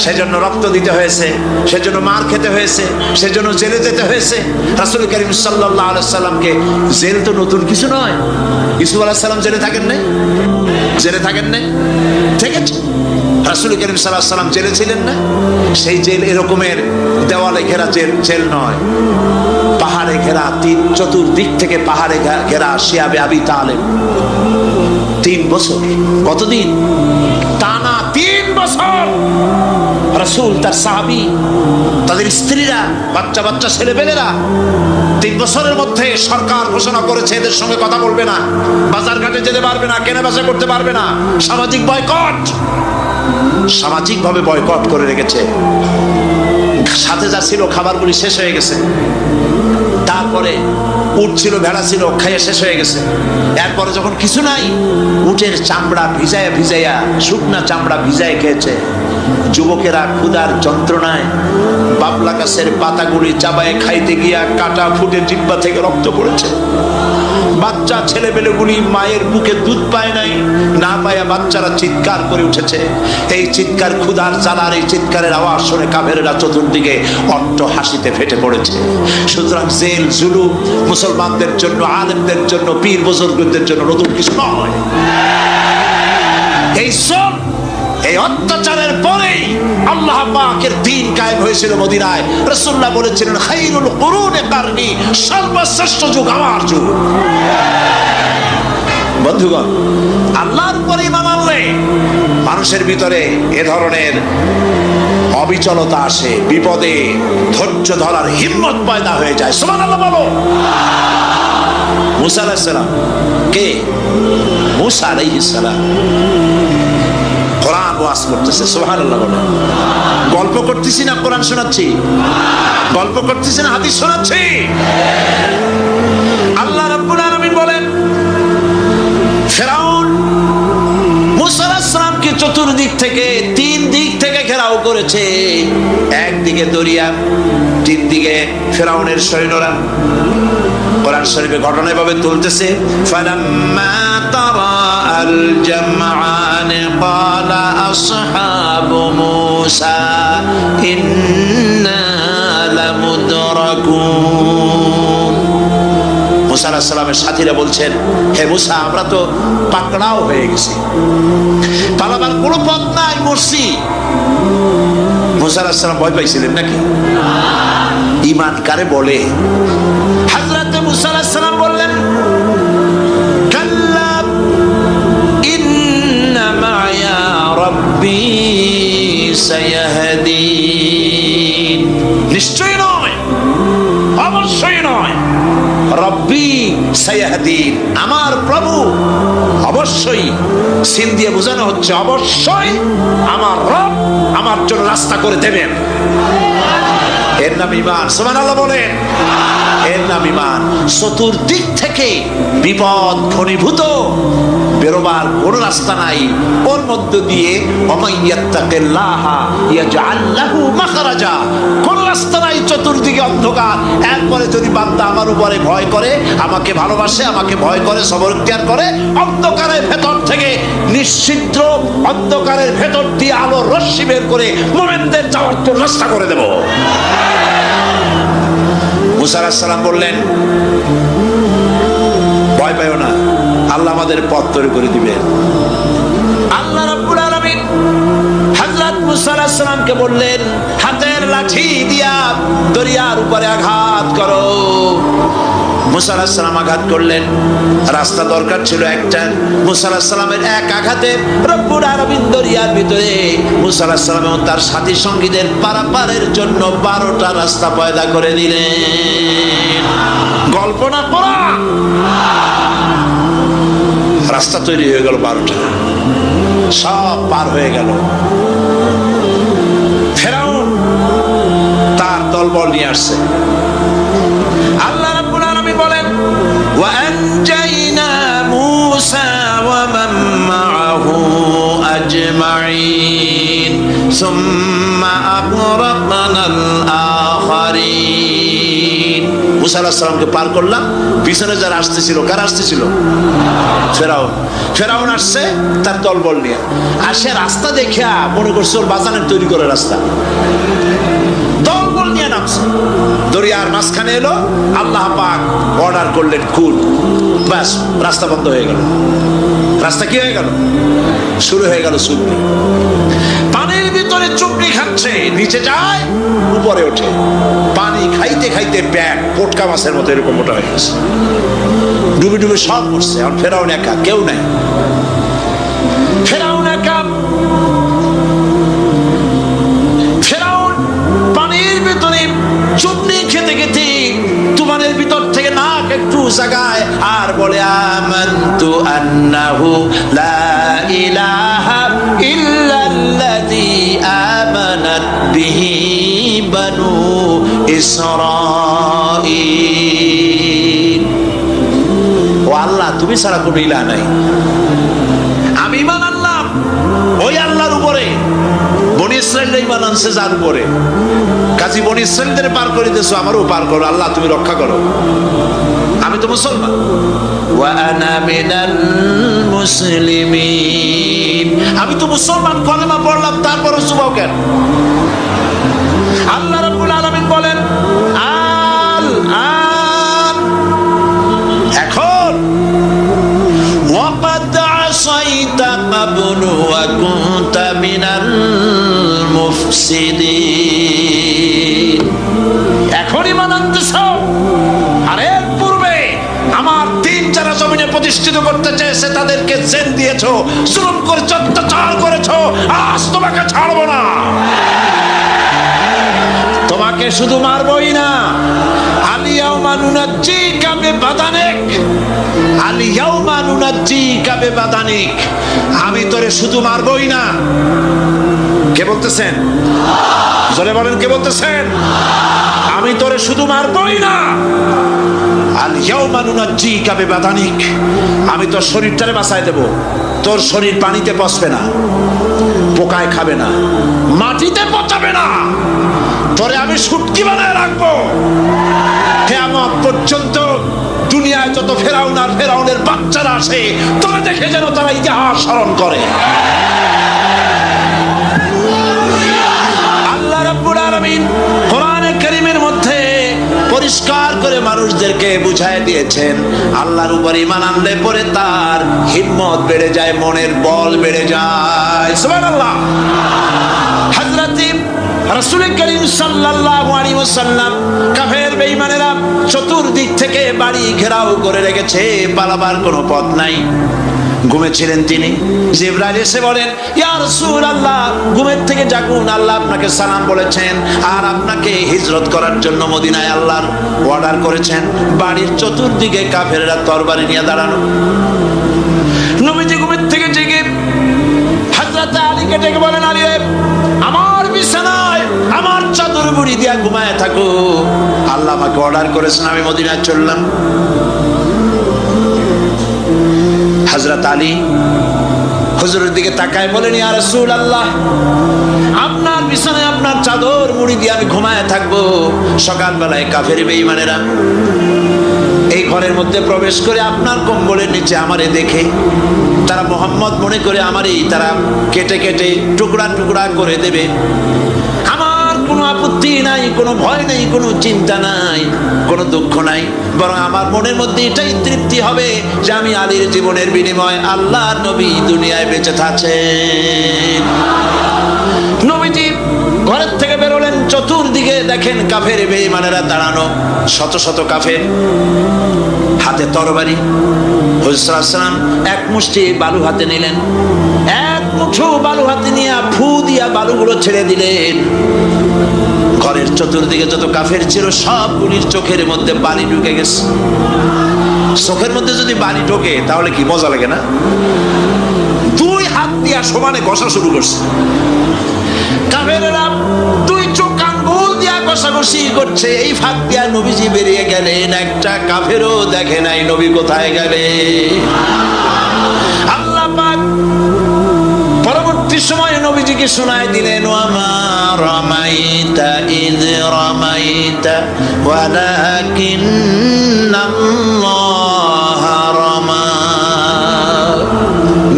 সেজন্য রক্ত দিতে হয়েছে, সেজন্য মার খেতে হয়েছে, সেজন্য জেলে যেতে হয়েছে। রাসূল করিম সাল্লাল্লাহু আলাইহি সাল্লামকে, জেল তো নতুন কিছু নয়। ইউসুফ আলাইহিস সালাম জেলে থাকেন নাই? জেলে থাকেন নাই? ঠিক আছে, রাসূল করিম সাল্লাল্লাহু আলাইহি সাল্লাম জেলে ছিলেন না? সেই জেল এরকমের দেওয়ালে ঘেরা জেল নয়, পাহাড়ে ঘেরা, চতুর্দিক থেকে পাহাড়ে ঘেরা শিয়াবে আবি তালেব 3 বছর। কতদিন? টানা 3 বছর রাসূল, তার সাহাবী, তাদের স্ত্রীরা, বাচ্চা বাচ্চা ছেলেপেলেরা 3 বছরের মধ্যে সরকার ঘোষণা করেছে এদের সঙ্গে কথা বলবে না, বাজার ঘাটে যেতে পারবে না, কেনা বেচা করতে পারবে না, সামাজিক বয়কট, সামাজিকভাবে বয়কট করে রেখেছে। সাথে যা ছিল খাবারগুলি শেষ হয়ে গেছে, তারপরে উট ছিল, ভেড়া ছিল, খাইয়ে শেষ হয়ে গেছে। এরপরে যখন কিছু নাই, উটের চামড়া ভিজাইয়া ভিজাইয়া, শুকনা চামড়া ভিজায় খেয়েছে। যুবকেরা ক্ষুধার যন্ত্রণায় বাবলা গাছের পাতাগুলি চাবায় খাইতে গিয়া কাটা ফুটে জিহ্বা থেকে রক্ত পড়েছে। বাচ্চা ছেলেপেলেগুলি মায়ের বুকে দুধ পায় নাই, না পায়া বাচ্চারা চিৎকার করে উঠেছে। এই চিৎকার, ক্ষুধার জ্বালার এই চিৎকারের আওয়াজ শুনে কাফেরেরা চতুর্দিকে অট্ট হাসিতে ফেটে পড়েছে। সুতরাং জেল জুলুম মুসলমানদের জন্য, আলেমদের জন্য, পীর বুজুর্গদের জন্য নতুন কিছু নয়। এই সব এই অত্যাচারের পরেই আল্লাহ পাকের দ্বীন কায়েম হয়েছিল মদিনায়। রাসূলুল্লাহ বলেছিলেন, খায়রুল কুরুনি কারনি, সর্বশ্রেষ্ঠ যুগ আমার যুগ। বন্ধুগণ, আল্লাহর উপরে ঈমান আনলে মানুষের ভিতরে এ ধরনের অবিচলতা আসে, বিপদে ধৈর্য ধরার হিম্মত পয়দা হয়ে যায়। সুবহানাল্লাহ বলো। মুসা আলাইহিস সালাম কে? মুসা আলাইহিস সালাম কোরআন ওয়াজ করতেছে, সুবহানাল্লাহ বলেন। গল্প করতেছি না কোরআন শোনাচ্ছি? গল্প করতেছি না হাদিস শোনাচ্ছি? আল্লাহ রাব্বুল আলামিন বলেন, ফিরআউন মুসা আলাইহিস সালামকে চতুর্দিক থেকে, তিন দিক থেকে ঘেরাও করেছে। একদিকে দরিয়া, তিন দিকে ফিরআউনের সৈন্যরা। কোরআন শরীফে ঘটনা এভাবে তুলতেছে, ফালাম্মা তারা আল জামআন ক্বালা আসহাবু মূসা ইন্না লামুদরাকুন। মুসা আলাইহিস সালামের সাথীরা বলছেন, হে মুসা, আমরা তো পাকড়াও হয়ে গেছি, পালাবার কোনো পথ নাই, মরছি। মুসা আলাইহিস সালাম ভয় পাইছিলেন নাকি? ঈমান কারে বলে? হযরত মুসা আলাইহিস সালাম বললেন, কাল্লা ইন্না মা'য়া রাব্বী সায়াহদিন। নিশ্চয় নয়, অবশ্যই নয়, রব্বী সায়াহদিন, আমার প্রভু অবশ্যই, সিন দিয়ে বোঝানো হচ্ছে অবশ্যই আমার রব আমার জন্য রাস্তা করে দেবেন। এর নাম ঈমান। সুবহানাল্লাহ বলেন। এর নাম ঈমান। চতুর্দিক থেকে বিপদ ঘনীভূত, বেরোবার কোন রাস্তা নাই। ওর মধ্য দিয়ে ওমাইয়াত্তাকিল্লাহা ইয়াজআল লাহু মাখরাজা, কোন রাস্তা নাই, চতুর্দিকে অন্ধকার। একবারে যদি বান্দা আমার উপরে ভয় করে, আমাকে ভালোবাসে, আমাকে ভয় করে, সবর ইখতিয়ার করে, অন্ধকারের ভেতর থেকে নিশ্চিদ্র অন্ধকারের ভেতর দিয়ে আলোর রশ্মি বের করে মুমিনদের যাওয়ার জন্য রাস্তা করে দেব। মুসা আলাইহিস সালাম বললেন, ভয় পাইও না, আল্লাহ আমাদের পথ তৈরি করে দিবেন। আল্লাহ রাব্বুল আলামিন হযরত মুসা আলাইহিস সালামকে বললেন, হাতের লাঠি দিয়া দরিয়ার উপরে আঘাত করো। মুসা আলাইহিস সালাম আঘাত করলেন। রাস্তা দরকার ছিল একটা। মুসা আলাইহিস সালামের এক আঘাতে রব্বুল আলামিন দরিয়ার ভিতরে মুসা আলাইহিস সালাম এবং তার সাথী সঙ্গীদের পারাপারের জন্য 12টা রাস্তা পয়দা করে দিলেন। গল্প না কোরআন। রাস্তা তৈরি হয়ে গেল 12টা, সব পার হয়ে গেল। ফিরআউন তার দলবল নিয়ে আসছে। আল্লাহ রাব্বুল আলামিন বলেন, ওয়া আনজাইনা মূসা ওয়া মান মাআহু আজমাইন সুম্মা আগরাকনাল আখারিন। মুসা আলাইহিস সালামকে পার করলাম, পিছনে যারা আসতেছিল, কারা আসতেছিল? ফিরআউন। ফিরআউন আসছে তার দলবল নিয়ে। আসে রাস্তা দেখা মনে করছে ওর বাজানের তৈরি করে রাস্তা, দলবল নিয়ে নামছে। দরিয়ার মাঝখানে এলো, আল্লাহ পাক অর্ডার করলেন কুল, ব্যাস রাস্তা বন্ধ হয়ে গেল। রাস্তা কি হয়ে গেল? শুরু হয়ে গেল চুবড়ি। পানির ভিতরে চুবড়ি খাচ্ছে, নিচে যায়, উপরে ওঠে। পানি খাইতে খাইতে ব্যাগ পোটকা মাছের মতো এরকম মোটা হয়ে গেছে। ডুবে ডুবে সব করছে। আর ফেরাউন একা, কেউ নাই। ফেরাউন একা। ফেরাউন পানির ভিতরে চুবড়ি খেতে খেতে তুফানের ভিতর থেকে নাক একটু জাগায় আর বলে, আমানতু আন্নাহু লা ইলাহা ইল্লাল্লাযী আমানাত বিহি বানু ইসরাঈল। ও আল্লাহ, তুমি ছাড়া কোনো ইলাহ নাই। আমি ঈমান আনলাম ওই আল্লাহর উপরে। বনি ইসরাঈল ঈমান আনছে যার উপরে। কাজী বনি ইসরাঈলদের পার করে দিয়েছো, আমারও পার করো। আল্লাহ তুমি রক্ষা করো। আমি তো মুসলমান। ওয়া আনা মিনাল মুসলিমিন। আমি তো মুসলমান, কলেমা পড়লাম, তারপরও চুবাও কেন? আল্লাহ রাব্বুল আলামিন বলেন, আল আন, এখন ওয়াকাদ আসাইতা ক্বাবলু ওয়া কুনতা মিনাল মুফসিদিন। এখন ঈমান আনতেছ, আর এর পূর্বে আমার দিন যারা জমিনে প্রতিষ্ঠিত করতে চেয়েছে তাদেরকে জেল দিয়েছো, জুলুম করেছো, অত্যাচার করেছো। আজ তোমাকে ছাড়বো না। তোমাকে শুধু মারবই না, আলিয়াউমা নুনাজ্জিকা বিবাদানিক, আলিয়াউমা নুনাজ্জিকা বিবাদানিক, আমি তোরে শুধু মারবই না। কে বলতেছেন? জোরে বলেন, কে বলতেছেন? আমি তোরে শুধু মারবই না, আলিয়াউমা নুনাজ্জিকা বিবাদানিক, আমি তোর শরীরটারে বাঁচায় দেব। তোর শরীর পানিতে পচবে না, পোকায় খাবে না, মাটিতে পচাবে না, তোরে আমি শুটকি বানায় রাখবো। কিয়ামত পর্যন্ত দুনিয়ায় যত ফেরাউন আর ফেরাউনের বাচ্চারা আসে, তোরে দেখে যেন তারা ইতিহাস স্মরণ করে। আল্লাহ রাব্বুল আলামিন কোরআনে কারীমের মধ্যে পরিষ্কার করে মানুষদেরকে বুঝায় দিয়েছেন, আল্লাহর উপর ঈমান আনলে পরে তার হিম্মত বেড়ে যায়, মনের বল বেড়ে যায়। সুবহানাল্লাহ। হযরত রাসূল করিম সাল্লাল্লাহু আলাইহি ওয়াসাল্লাম কাফের বেঈমানেরা চতুর্দিক থেকে বাড়ি ঘেরাও করে রেখেছে, পালাবার কোনো পথ নাই। ঘুমেছিলেন তিনি, জিবরাইল এসে বলেন, ইয়া রাসূলুল্লাহ, ঘুমের থেকে জাগুন, আল্লাহ আপনাকে সালাম বলেছেন আর আপনাকে হিজরত করার জন্য মদিনায় আল্লাহর অর্ডার করেছেন। বাড়ির চতুর্দিকে কাফেররা তরবারি নিয়ে দাঁড়ানো। নবীজি ঘুমের থেকে জেগে হযরত আলীকে ডেকে বলেন, আলী, আমার বিছানায় আমার চাদর মুড়ি দিয়া ঘুমায় থাকো, আল্লাহ আমাকে অর্ডার করেছেন, আমি মদিনায় চললাম। হযরত আলী হুজুরের দিকে তাকায় বলেন, ইয়া রাসূলুল্লাহ, আপনার বিছানায় আপনার চাদর মুড়ি দিয়ে আমি ঘুমায় থাকবো, সকালবেলায় কাফের বেঈমানেরা এই ঘরের মধ্যে প্রবেশ করে আপনার কম্বলের নিচে আমারে দেখে তারা মুহাম্মদ মনে করে আমারই তারা কেটে কেটে টুকরা টুকরা করে দেবে। আমার কোনো আপত্তি নাই, কোনো ভয় নেই, কোনো চিন্তা নাই, কোনো দুঃখ নাই, বরং আমার মনের মধ্যে এটাই তৃপ্তি হবে যে আমি আলীর জীবনের বিনিময়ে আল্লাহর নবী দুনিয়ায় বেঁচে থাকেন। নবীজি ঘরের থেকে বেরোলেন, চতুর্দিকে দেখেন কাফের বেঈমানেরা দাঁড়ানো, শত শত কাফের, হাতে তরবারি। হুজুর সাল্লাল্লাহু আলাইহি ওয়াসাল্লাম এক মুষ্টি বালু হাতে নিলেন, এক মুঠো বালু হাতে নিয়ে ফু দিয়া বালুগুলো ছেড়ে দিলেন। ঘরের চতুর্দিকে যত কাফের ছিল সবগুলির চোখের মধ্যে বালি ঢুকে গেছে। চোখের মধ্যে যদি বালি ঢোকে তাহলে কি মজা লাগে না? দুই হাত দিয়া সমানে ঘষা শুরু করছে কাফেরেরা, দুই চোখ আঙ্গুল দিয়া ঘষাঘষি করছে। এই ফাঁক দিয়া নবীজি বেরিয়ে গেলেন, একটা কাফেরও দেখে নাই নবী কোথায় গেলে। আল্লাহ পাক পরবর্তী সময়ে নবীজিকে শোনায় দিলেন, ওয়ামা রামাইতা ইয রামাইতা ওয়ালাকিন্নাল্লাহ রামা।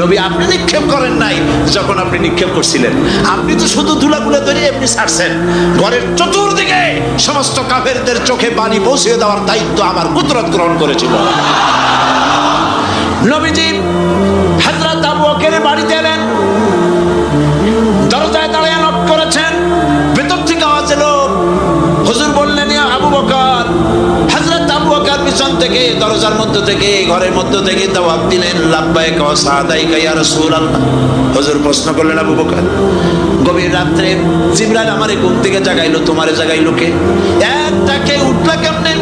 নবী, আপনি নিক্ষেপ করেন নাই যখন আপনি নিক্ষেপ করছিলেন, আপনি তো শুধু ধুলাগুলো ধরে এমনি ছাড়ছেন। ঘরের চতুর্দিকে সমস্ত কাফেরদের চোখে পানি পৌঁছে দেওয়ার দায়িত্ব আমার কুদরত গ্রহণ করেছিল। নবীজি হযরত আবু বকরের বাড়িতে এলেন, দরজায় দাঁড়িয়ে নক করেছেন, ভেতর থেকে আওয়াজ এলো। হুজুর বললেন, ইয়া আবু বকর। হযরত আবু বকর পিছন থেকে দরজার মধ্য থেকে ঘরের মধ্য থেকে জবাব দিলেন, লাব্বাইকা ওয়া সাদাইকা ইয়া রাসূলুল্লাহ। হুজুর প্রশ্ন করলেন, আবু বকর, গভীর রাত্রে জিবরাইল আমারে ঘুম থেকে জাগাইলো, তোমারে জাগাইলো কে? একটাকে উঠলা কেমনে?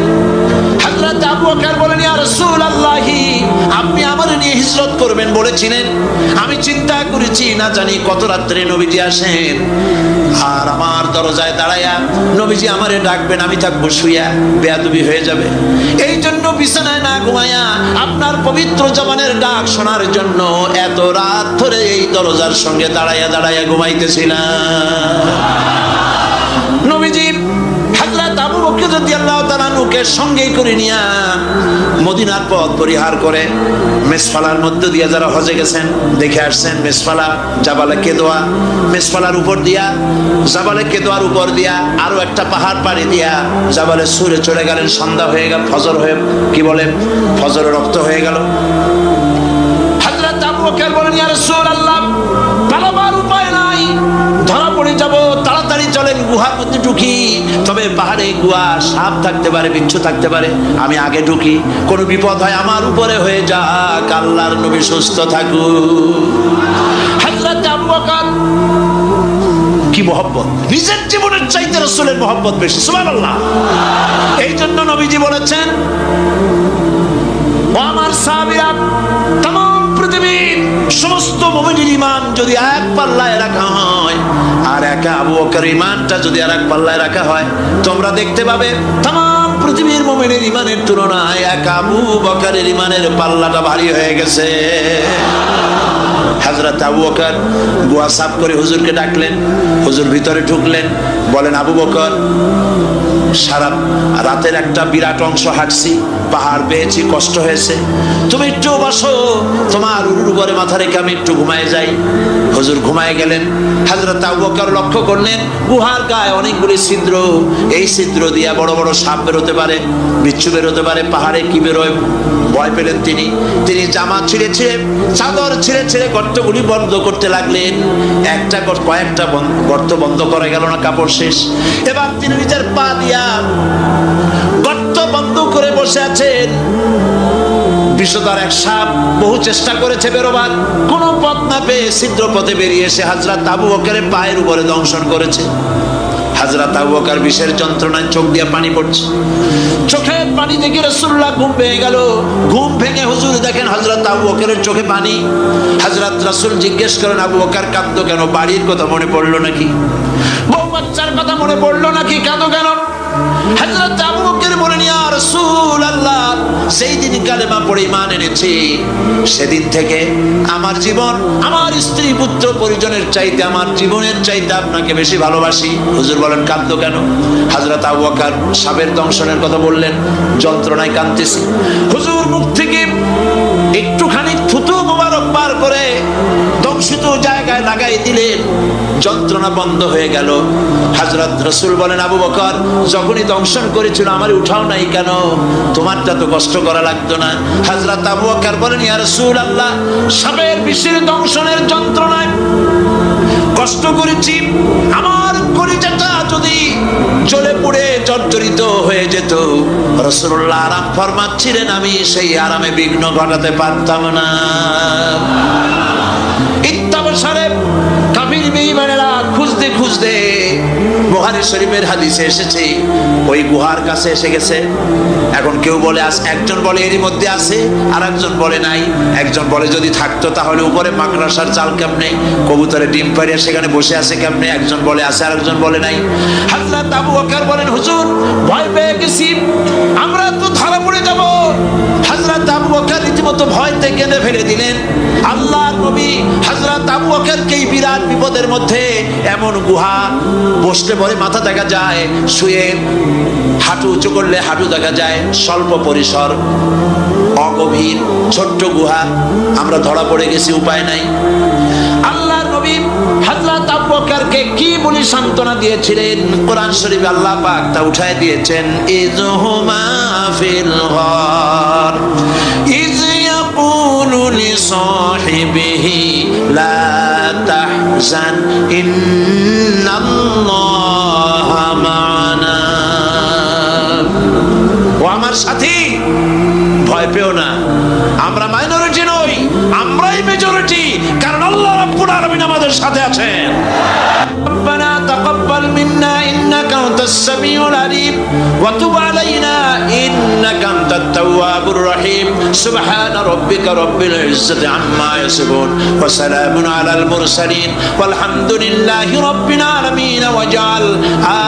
হযরত আবু বকর বলেন, ইয়া রাসূলুল্লাহ, আপনি আমারে নিয়ে হিজরত করবেন বলেছিলেন, আমি চিন্তা করেছি না জানি কত রাত্রে নবীজি আসেন, আর আমার দরজায় দাঁড়ায়া নবীজি আমারে ডাকবেন, আমি থাকবো শুইয়া, বেয়াদবি হয়ে যাবে। এই জন্য বিছানায় না ঘুমায়া আপনার পবিত্র জবানের ডাক শোনার জন্য এত রাত ধরে এই দরজার সঙ্গে দাঁড়ায়া দাঁড়ায়া ঘুমাইতেছিলাম। নবীজি হযরত আবু বকর রাদিয়াল্লাহু তাআলা নুকে সঙ্গে করে নিয়া মদিনার পথ পরিহার করে মেসফালার মধ্য দিয়ে যারা হজে গেছেন দেখে আসছেন, মেসফালা জাবালে কেদোয়া, মেসফালার উপর দিয়া জাবালে কেদোয়ার উপর দিয়া আরো একটা পাহাড় পাড়ি দিয়া জাবালে সুরে চলে গেলেন। সন্ধ্যা হয়ে গেল, ফজর হয়ে কি বলে ফজর রক্ত হয়ে গেল। হযরত আবু বকর বলেন, ইয়া রাসূলুল্লাহ, পালাবার উপায় নাই, ধরা পড়ে যাব, তাড়াতাড়ি চলেন গুহার মধ্যে ঢুকি। তবে পাহাড়ে গুহা, সাপ থাকতে পারে, বিচ্ছু থাকতে পারে, আমি আগে ঢুকি, কোনো বিপদ হয় আমার উপরে হয়ে যাক, আল্লাহর নবী সুস্থ থাকুক। হযরত আবু বকর কি কি মহব্বত, নিজের জীবনের চাইতে রাসূলের মহব্বত বেশি। সুবহানাল্লাহ। এই জন্য নবীজি বলেছেন, ও আমার সাহাবীরা, तमाम পৃথিবীর সমস্ত মুমিনের ঈমান যদি এক পাল্লায় রাখা হয় আর একা আবু বকরের ঈমানটা যদি আরেক পাল্লায় রাখা হয়, তোমরা দেখতে পাবে तमाम পৃথিবীর মুমিনের ঈমানের তুলনায় একা আবু বকরের ঈমানের পাল্লাটা ভারী হয়ে গেছে। হযরত আবু বকর বুয়া সাফ করে হুজুরকে ডাকলেন, হুজুর ভিতরে ঢুকলেন, বলেন আবু বকর, সারা রাতের একটা বিরাট অংশ হাঁটছি, পাহাড় পেয়েছি, কষ্ট হয়েছে, তুমি একটু বসো, তোমার উরুর উপরে মাথা রেখে আমি একটু ঘুমায় যাই। হুজুর ঘুমায় গেলেন। হযরত আবু বকর লক্ষ্য করলেন গুহার গায়ে অনেকগুলি ছিদ্র, এই ছিদ্র দিয়ে বড় বড় সাপ বেরোতে পারে, বিচ্ছু বেরোতে পারে, পাহাড়ে কি বেরোয় ভয় পেলেন তিনি। তিনি জামা ছিঁড়ে ছিঁড়ে, চাদর ছিঁড়ে ছিঁড়ে গর্তগুলি বন্ধ করতে লাগলেন। কয়েকটা গর্ত বন্ধ করা গেল না, কাপড় শেষ। এবার তিনি নিজের পা দিয়া গর্ত বন্ধ করে বসে আছেন। বিষধর এক সাপ বহু চেষ্টা করেছে বেরোবার, কোনো পথ না পেয়ে ছিদ্র পথে বেরিয়ে এসে হযরত আবু বকরের পায়ের উপরে দংশন করেছে। হযরত আবু বকর বিষের যন্ত্রণায় চোখ দিয়ে পানি পড়ছে, চোখের পানি দেখে রাসূলুল্লাহ ঘুম ভেঙে গেল। ঘুম ভেঙে হুজুর দেখেন হযরত আবু বকরের চোখে পানি। হযরত রাসূল জিজ্ঞেস করেন, আবু বকর কাঁদো কেন? বাড়ির কথা মনে পড়লো নাকি? বউ বাচ্চার কথা মনে পড়লো নাকি? কাঁদো কেন? হযরত আবু বকর বলেন, ইয়া রাসূলুল্লাহ, সেই দিন কালেমা পড়ে ঈমান এনেছি, সেদিন থেকে আমার জীবন, আমার স্ত্রী পুত্র পরিজনের চাইতে, আমার জীবনের চাইতে আপনাকে বেশি ভালোবাসি। হুজুর বলেন, কাঁদো কেন? হযরত আবু বকর সাপের দংশনের কথা বললেন, যন্ত্রণায় কাঁদতেছি। হুজুর মুখ থেকে একটুখানি থুতু মোবারক বার করে দংশিত জায়গায় লাগাই দিলেন, যন্ত্রণা বন্ধ হয়ে গেল। হযরত রাসূল বলেন, আবু বকর, যখনই দংশন করেছিল আমার উঠাও নাই কেন? তোমারটা তো কষ্ট করা লাগতো না। হযরত আবু বকর বলেন, ইয়া রাসূলুল্লাহ, সাপের বিষের দংশনের যন্ত্রণায় কষ্ট করেছি, আমার কলিজাটা যদি জ্বলে পুড়ে জর্জরিত হয়ে যেত, রাসূলুল্লাহ আরাম ফরমাচ্ছিলেন, আমি সেই আরামে বিঘ্ন ঘটাতে পারতাম না। ইত্তাবসারে কাফির বেঈমানেরা খুঁজতে খুঁজতে বুখারী শরীফের হাদিসে এসেছে, ওই গুহার কাছে এসে গেছে। এখন কেউ বলে একজন বলে এরই মধ্যে আছে, আর একজন বলে নাই। একজন বলে যদি থাকতো তাহলে উপরে মাকড়সার চাল কেমনে, কবুতরে ডিম পাড়িয়ে সেখানে বসে আছে কেমনে? একজন বলে আছে, আর একজন বলে নাই। হযরত আবু বকর বলেন, হুজুর ভয় পেয়ে গেছি, আমরা তো ধরা পড়ে যাব। হযরত আবু বকর রীতিমতো ভয়তে কেঁদে ফেলে দিলেন। আল্লাহর নবী হযরত আবু বকরকে বিরাট বিপদের মধ্যে, এমন গুহা, বসলে পরে মাথা দেখা যায়, শুয়ে হাঁটু উঁচু করলে হাঁটু দেখা যায়, স্বল্প পরিসর, অগভীর ছোট্ট গুহা, আমরা ধরা পড়ে গেছি, উপায় নাই। আল্লাহর নবী হযরত আবু বকরকে কি বলে সান্ত্বনা দিয়েছিলেন, কোরআন শরীফে আল্লাহ পাক তা উঠায় দিয়েছেন, ইযহুমা ফিল গার ইয ইয়াকুলু লিসাহিবিহি লা তাহজান ইন্নাল্লাহা মা'ানা। ও আমার সাথী, ভয় পেও না, আমরা মাইনরিটি নই, আমরাই মেজরিটি, কারণ আল্লাহ রাব্বুল আলামিন আমাদের সাথে আছেন। রব্বানা তাকাব্বাল মিন্না ইন্নাকা আনতাস সামিউল আলিম ওয়া তুব আলাইনা ইন্নাকা আনতাত তাওয়াবুর রহিম। সুবহান রাব্বিকা রাব্বিল ইজ্জাতি আম্মা ইয়াসিফুন ওয়া সালামুন আলাল মুরসালিন ওয়ালহামদুলিল্লাহি রাব্বিল আলামিন। ওয়াজআল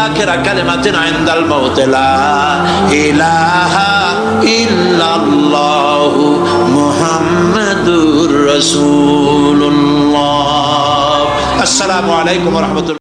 আখিরা কালিমাতিনা ইনদাল মাউত লা ইলাহা ইল্লাল্লাহু মুহাম্মাদুর রাসূলুল্লাহ। আসসালামু আলাইকুম ওয়া রাহমাতুল্লাহ।